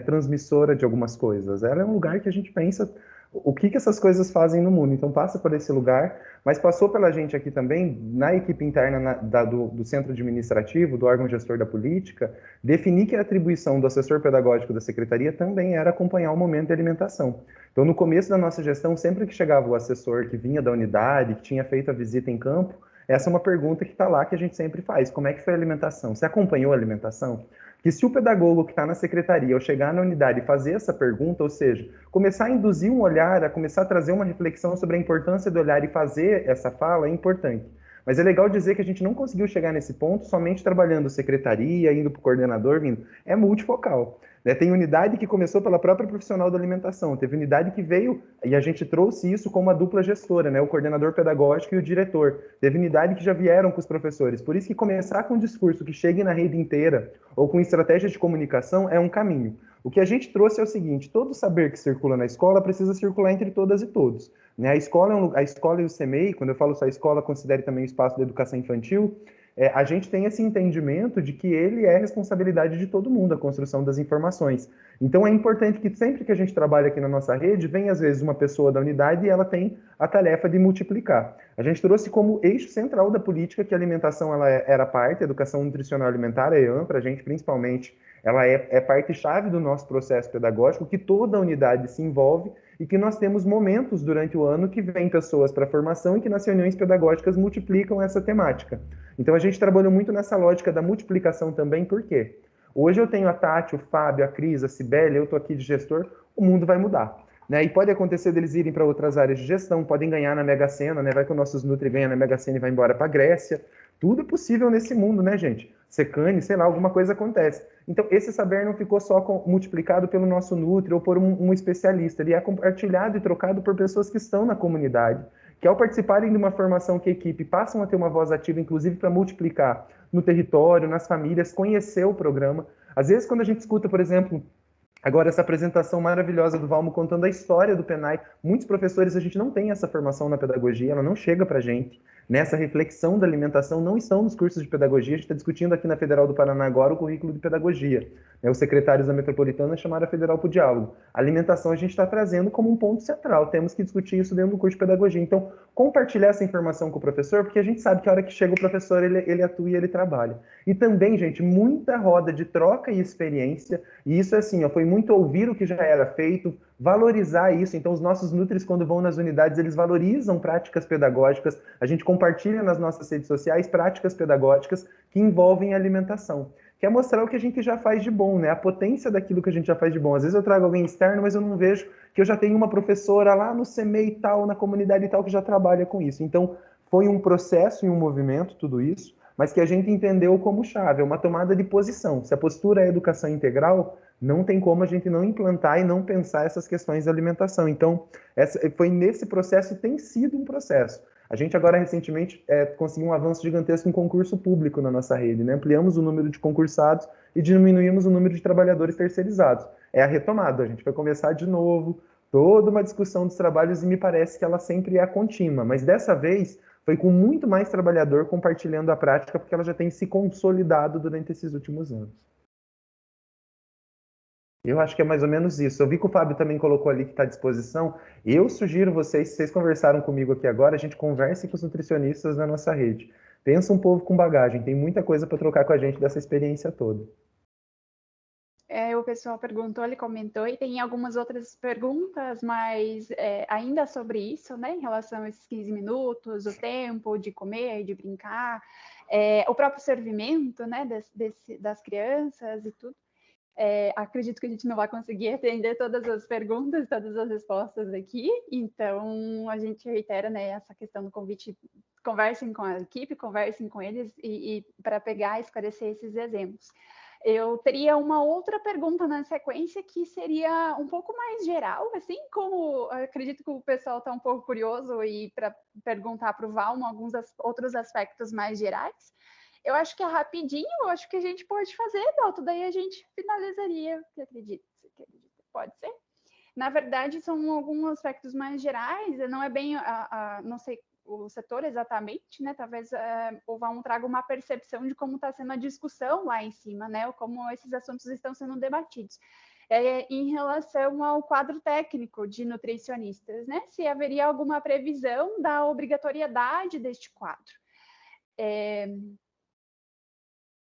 transmissora de algumas coisas, ela é um lugar que a gente pensa o que essas coisas fazem no mundo. Então passa por esse lugar, mas passou pela gente aqui também, na equipe interna do centro administrativo, do órgão gestor da política, definir que a atribuição do assessor pedagógico da secretaria também era acompanhar o momento de alimentação. Então, no começo da nossa gestão, sempre que chegava o assessor que vinha da unidade, que tinha feito a visita em campo, essa é uma pergunta que está lá, que a gente sempre faz. Como é que foi a alimentação? Você acompanhou a alimentação? Que se o pedagogo que está na secretaria, ao chegar na unidade e fazer essa pergunta, ou seja, começar a induzir um olhar, a começar a trazer uma reflexão sobre a importância do olhar e fazer essa fala, é importante. Mas é legal dizer que a gente não conseguiu chegar nesse ponto somente trabalhando secretaria, indo para o coordenador, vindo. É multifocal. Né? Tem unidade que começou pela própria profissional da alimentação, teve unidade que veio, e a gente trouxe isso como uma dupla gestora, né? O coordenador pedagógico e o diretor. Teve unidade que já vieram com os professores. Por isso que começar com um discurso que chegue na rede inteira, ou com estratégias de comunicação, é um caminho. O que a gente trouxe é o seguinte: todo saber que circula na escola precisa circular entre todas e todos. Né? A escola e o CEMEI, quando eu falo só escola, considere também o espaço da educação infantil, a gente tem esse entendimento de que ele é responsabilidade de todo mundo, a construção das informações. Então é importante que sempre que a gente trabalha aqui na nossa rede, vem às vezes uma pessoa da unidade e ela tem a tarefa de multiplicar. A gente trouxe como eixo central da política que a alimentação ela era parte, a educação nutricional alimentar, a EAM, para a gente principalmente, ela é parte-chave do nosso processo pedagógico, que toda a unidade se envolve e que nós temos momentos durante o ano que vêm pessoas para a formação e que nas reuniões pedagógicas multiplicam essa temática. Então a gente trabalhou muito nessa lógica da multiplicação também, por quê? Hoje eu tenho a Tati, o Fábio, a Cris, a Cibele, eu estou aqui de gestor, o mundo vai mudar. Né? E pode acontecer deles irem para outras áreas de gestão, podem ganhar na Mega Sena, né? Vai que o nossos Nutri ganha na Mega Sena e vai embora para a Grécia. Tudo é possível nesse mundo, né, gente? Secane, sei lá, alguma coisa acontece. Então, esse saber não ficou só multiplicado pelo nosso Nutri ou por um especialista, ele é compartilhado e trocado por pessoas que estão na comunidade, que ao participarem de uma formação que a equipe passam a ter uma voz ativa, inclusive para multiplicar no território, nas famílias, conhecer o programa. Às vezes, quando a gente escuta, por exemplo, Agora, essa apresentação maravilhosa do Valmo contando a história do PENAI, muitos professores, a gente não tem essa formação na pedagogia, ela não chega para a gente. Nessa reflexão da alimentação não estão nos cursos de pedagogia, a gente está discutindo aqui na Federal do Paraná agora o currículo de pedagogia. Os secretários da Metropolitana chamaram a Federal para o diálogo. A alimentação a gente está trazendo como um ponto central, temos que discutir isso dentro do curso de pedagogia. Então, compartilhar essa informação com o professor, porque a gente sabe que a hora que chega o professor, ele atua e ele trabalha. E também, gente, muita roda de troca e experiência, e isso assim, foi muito ouvir o que já era feito, valorizar isso. Então, os nossos nutris, quando vão nas unidades, eles valorizam práticas pedagógicas. A gente compartilha nas nossas redes sociais práticas pedagógicas que envolvem alimentação. Que é mostrar o que a gente já faz de bom, né? A potência daquilo que a gente já faz de bom. Às vezes eu trago alguém externo, mas eu não vejo que eu já tenho uma professora lá no CMEI e tal, na comunidade e tal, que já trabalha com isso. Então, foi um processo e um movimento, tudo isso, mas que a gente entendeu como chave, é uma tomada de posição. Se a postura é educação integral, não tem como a gente não implantar e não pensar essas questões de alimentação. Então, foi nesse processo e tem sido um processo. A gente agora, recentemente, conseguiu um avanço gigantesco em concurso público na nossa rede, né? Ampliamos o número de concursados e diminuímos o número de trabalhadores terceirizados. É a retomada, a gente vai começar de novo, toda uma discussão dos trabalhos e me parece que ela sempre é contínua, mas dessa vez foi com muito mais trabalhador compartilhando a prática, porque ela já tem se consolidado durante esses últimos anos. Eu acho que é mais ou menos isso. Eu vi que o Fábio também colocou ali que está à disposição. Eu sugiro vocês, se vocês conversaram comigo aqui agora, a gente converse com os nutricionistas da nossa rede. Pensa um povo com bagagem, tem muita coisa para trocar com a gente dessa experiência toda. O pessoal perguntou, ele comentou, e tem algumas outras perguntas, mas ainda sobre isso, né, em relação a esses 15 minutos, o tempo de comer, de brincar, o próprio servimento, né, das crianças e tudo. Acredito que a gente não vai conseguir atender todas as perguntas, todas as respostas aqui, então a gente reitera, né, essa questão do convite, conversem com a equipe, conversem com eles e para pegar e esclarecer esses exemplos. Eu teria uma outra pergunta na sequência que seria um pouco mais geral, assim como acredito que o pessoal está um pouco curioso e para perguntar para o Valmo alguns outros aspectos mais gerais. Eu acho que é rapidinho, eu acho que a gente pode fazer, Dalton, daí a gente finalizaria, você acredita? Pode ser? Na verdade, são alguns aspectos mais gerais, não é bem, não sei o setor exatamente, né? Talvez o Valmo traga uma percepção de como está sendo a discussão lá em cima, né? Ou como esses assuntos estão sendo debatidos. Em relação ao quadro técnico de nutricionistas, né? Se haveria alguma previsão da obrigatoriedade deste quadro.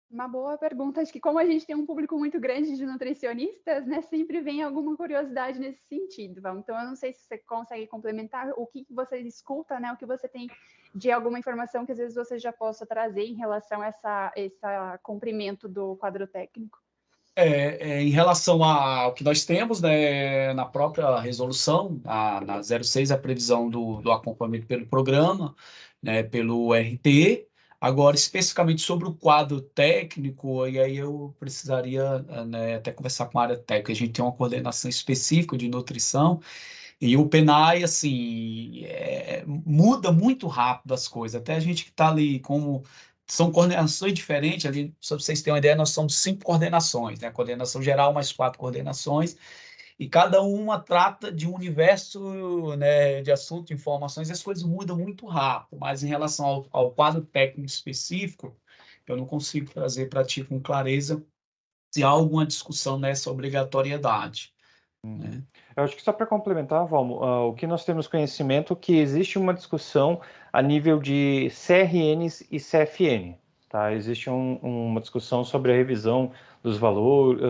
Uma boa pergunta. Acho que como a gente tem um público muito grande de nutricionistas, né, sempre vem alguma curiosidade nesse sentido. Então, eu não sei se você consegue complementar o que você escuta, né, o que você tem de alguma informação que às vezes você já possa trazer em relação a esse cumprimento do quadro técnico. Em relação ao que nós temos, né, na própria resolução, na 06, a previsão do acompanhamento pelo programa, né, pelo RT. Agora, especificamente sobre o quadro técnico, e aí eu precisaria, né, até conversar com a área técnica. A gente tem uma coordenação específica de nutrição, e o PENAI, assim, muda muito rápido as coisas. Até a gente que está ali como... São coordenações diferentes, ali, só para vocês terem uma ideia, nós somos 5 coordenações, né? A coordenação geral mais 4 coordenações, e cada uma trata de um universo, né, de assunto, de informações, e as coisas mudam muito rápido, mas em relação ao quadro técnico específico, eu não consigo trazer para ti com clareza se há alguma discussão nessa obrigatoriedade. Né? Eu acho que só para complementar, Valmo, o que nós temos conhecimento é que existe uma discussão a nível de CRNs e CFN. Tá? Existe uma discussão sobre a revisão dos valores,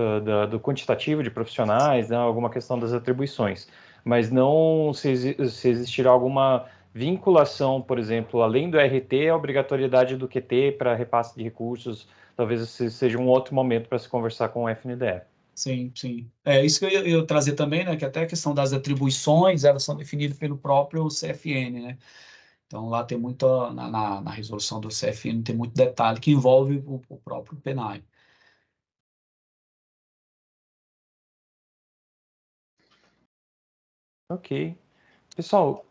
do quantitativo de profissionais, né? Alguma questão das atribuições, mas não se existirá alguma vinculação, por exemplo, além do RT, a obrigatoriedade do QT para repasse de recursos. Talvez esse seja um outro momento para se conversar com o FNDE. Sim, sim. Isso que eu ia trazer também, né, que até a questão das atribuições, elas são definidas pelo próprio CFN, né? Então, lá tem muita, na resolução do CFN, tem muito detalhe que envolve o próprio PENAI. Ok. Pessoal,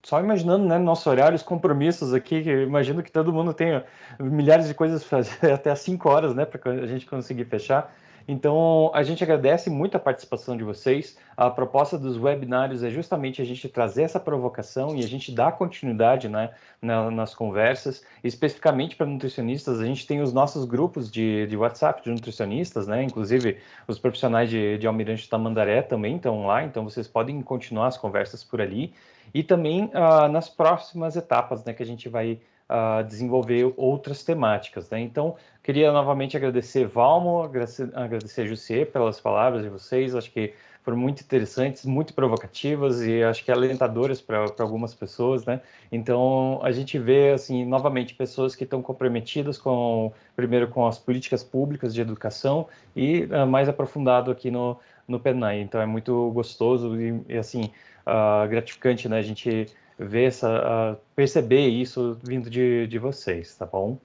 só imaginando, né, nosso horário, os compromissos aqui, que eu imagino que todo mundo tenha milhares de coisas para fazer até às 5 horas, né, para a gente conseguir fechar. Então, a gente agradece muito a participação de vocês. A proposta dos webinários é justamente a gente trazer essa provocação e a gente dar continuidade, né, nas conversas. Especificamente para nutricionistas, a gente tem os nossos grupos de WhatsApp de nutricionistas, né? Inclusive, os profissionais de Almirante Tamandaré também estão lá, então vocês podem continuar as conversas por ali. E também nas próximas etapas, né, que a gente vai desenvolver outras temáticas, né? Então, queria novamente agradecer Valmo, agradecer Jussier pelas palavras de vocês, acho que foram muito interessantes, muito provocativas e acho que alentadoras para algumas pessoas, né? Então, a gente vê, assim, novamente, pessoas que estão comprometidas primeiro com as políticas públicas de educação e mais aprofundado aqui no PENAI. Então, é muito gostoso e assim, gratificante, né? A gente ver perceber isso vindo de vocês, tá bom?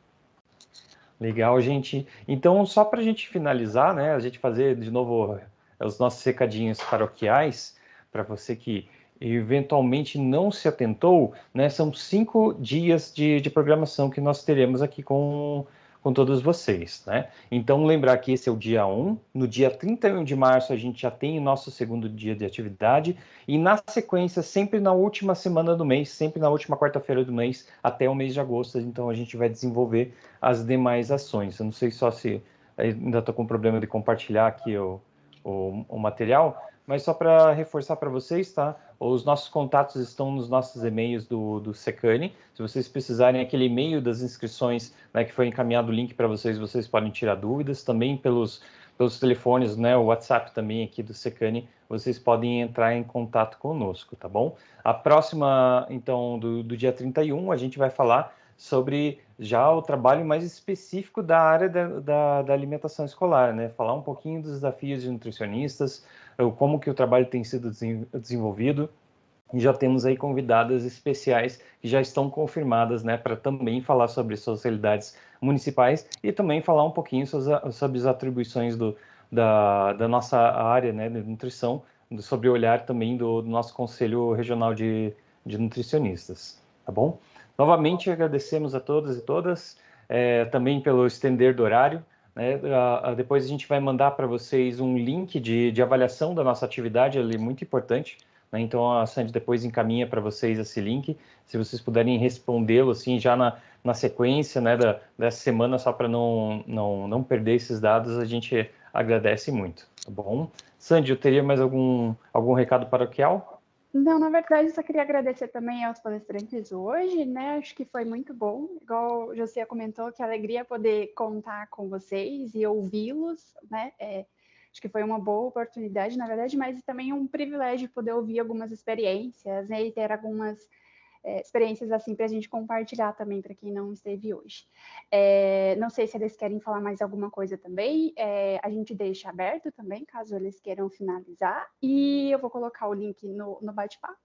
Legal, gente. Então, só para a gente finalizar, né, a gente fazer de novo os nossos recadinhos paroquiais, para você que eventualmente não se atentou, né, são 5 dias de programação que nós teremos aqui com todos vocês, né? Então, lembrar que esse é o dia 1, no dia 31 de março a gente já tem o nosso segundo dia de atividade, e na sequência, sempre na última semana do mês, sempre na última quarta-feira do mês, até o mês de agosto, então a gente vai desenvolver as demais ações. Eu não sei só se ainda estou com problema de compartilhar aqui o material, mas só para reforçar para vocês, tá? Os nossos contatos estão nos nossos e-mails do Secani. Se vocês precisarem aquele e-mail das inscrições, né, que foi encaminhado o link para vocês, vocês podem tirar dúvidas. Também pelos telefones, né, o WhatsApp também aqui do Secani, vocês podem entrar em contato conosco, tá bom? A próxima, então, do dia 31, a gente vai falar sobre já o trabalho mais específico da área da alimentação escolar, né? Falar um pouquinho dos desafios de nutricionistas, como que o trabalho tem sido desenvolvido, e já temos aí convidadas especiais que já estão confirmadas, né, para também falar sobre suas realidades municipais e também falar um pouquinho sobre as atribuições da nossa área, né, de nutrição, sobre o olhar também do nosso Conselho Regional de Nutricionistas, tá bom? Novamente, agradecemos a todos e todas, também pelo estender do horário, né? Depois a gente vai mandar para vocês um link de avaliação da nossa atividade, ele é muito importante, né? Então a Sandy depois encaminha para vocês esse link, se vocês puderem respondê-lo assim, já na sequência, né, dessa semana, só para não perder esses dados, a gente agradece muito, tá bom? Sandy, eu teria mais algum recado paroquial? Não, na verdade, eu só queria agradecer também aos palestrantes hoje, né? Acho que foi muito bom. Igual o José comentou, que alegria poder contar com vocês e ouvi-los, né? Acho que foi uma boa oportunidade, na verdade, mas também um privilégio poder ouvir algumas experiências, né? E ter algumas experiências assim para a gente compartilhar também para quem não esteve hoje. Não sei se eles querem falar mais alguma coisa também, a gente deixa aberto também, caso eles queiram finalizar, e eu vou colocar o link no bate-papo.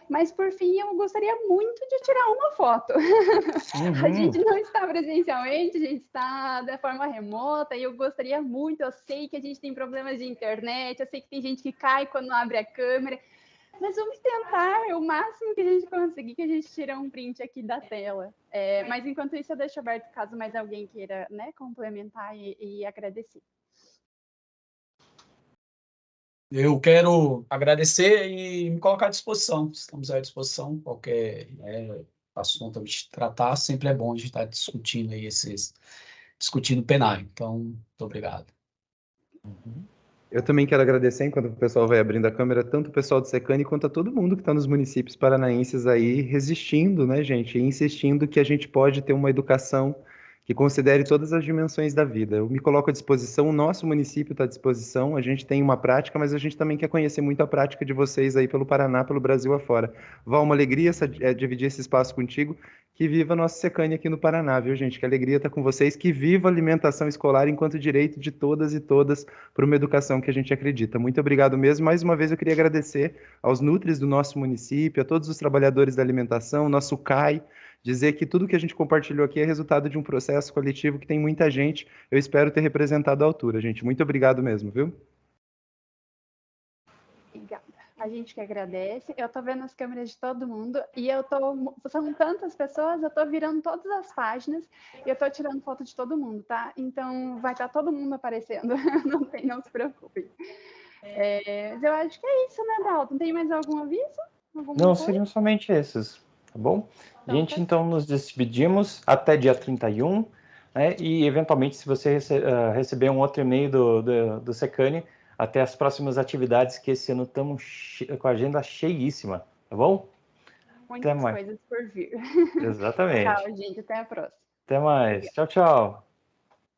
Mas, por fim, eu gostaria muito de tirar uma foto. Uhum. A gente não está presencialmente, a gente está da forma remota, e eu gostaria muito, eu sei que a gente tem problemas de internet, eu sei que tem gente que cai quando abre a câmera, mas vamos tentar o máximo que a gente conseguir, que a gente tira um print aqui da tela. Mas, enquanto isso, eu deixo aberto caso mais alguém queira, né, complementar e agradecer. Eu quero agradecer e me colocar à disposição. Estamos à disposição. Qualquer assunto a gente tratar, sempre é bom a gente estar discutindo aí discutindo penário. Então, muito obrigado. Eu também quero agradecer, enquanto o pessoal vai abrindo a câmera, tanto o pessoal do Secani quanto a todo mundo que está nos municípios paranaenses aí resistindo, né, gente, e insistindo que a gente pode ter uma educação que considere todas as dimensões da vida. Eu me coloco à disposição, o nosso município está à disposição, a gente tem uma prática, mas a gente também quer conhecer muito a prática de vocês aí pelo Paraná, pelo Brasil afora. Val, uma alegria dividir esse espaço contigo. Que viva nosso Secani aqui no Paraná, viu, gente? Que alegria estar com vocês. Que viva a alimentação escolar enquanto direito de todas e todas para uma educação que a gente acredita. Muito obrigado mesmo. Mais uma vez eu queria agradecer aos nutris do nosso município, a todos os trabalhadores da alimentação, nosso CAI, dizer que tudo que a gente compartilhou aqui é resultado de um processo coletivo que tem muita gente. Eu espero ter representado à altura, gente. Muito obrigado mesmo, viu? Obrigada. A gente que agradece. Eu tô vendo as câmeras de todo mundo e são tantas pessoas, eu tô virando todas as páginas e eu tô tirando foto de todo mundo, tá? Então vai estar todo mundo aparecendo. Não se preocupem. Eu acho que é isso, né, Dalton? Tem mais algum aviso? Alguma Não, coisa? seriam somente esses, tá bom? Então, Gente, tá então nos despedimos até dia 31, né? E eventualmente, se você receber um outro e-mail do Secani, até as próximas atividades, que esse ano estamos com a agenda cheíssima, tá bom? Até muitas mais. coisas por vir. Exatamente. Tchau, gente. Até a próxima. Até mais. Obrigada. Tchau, tchau.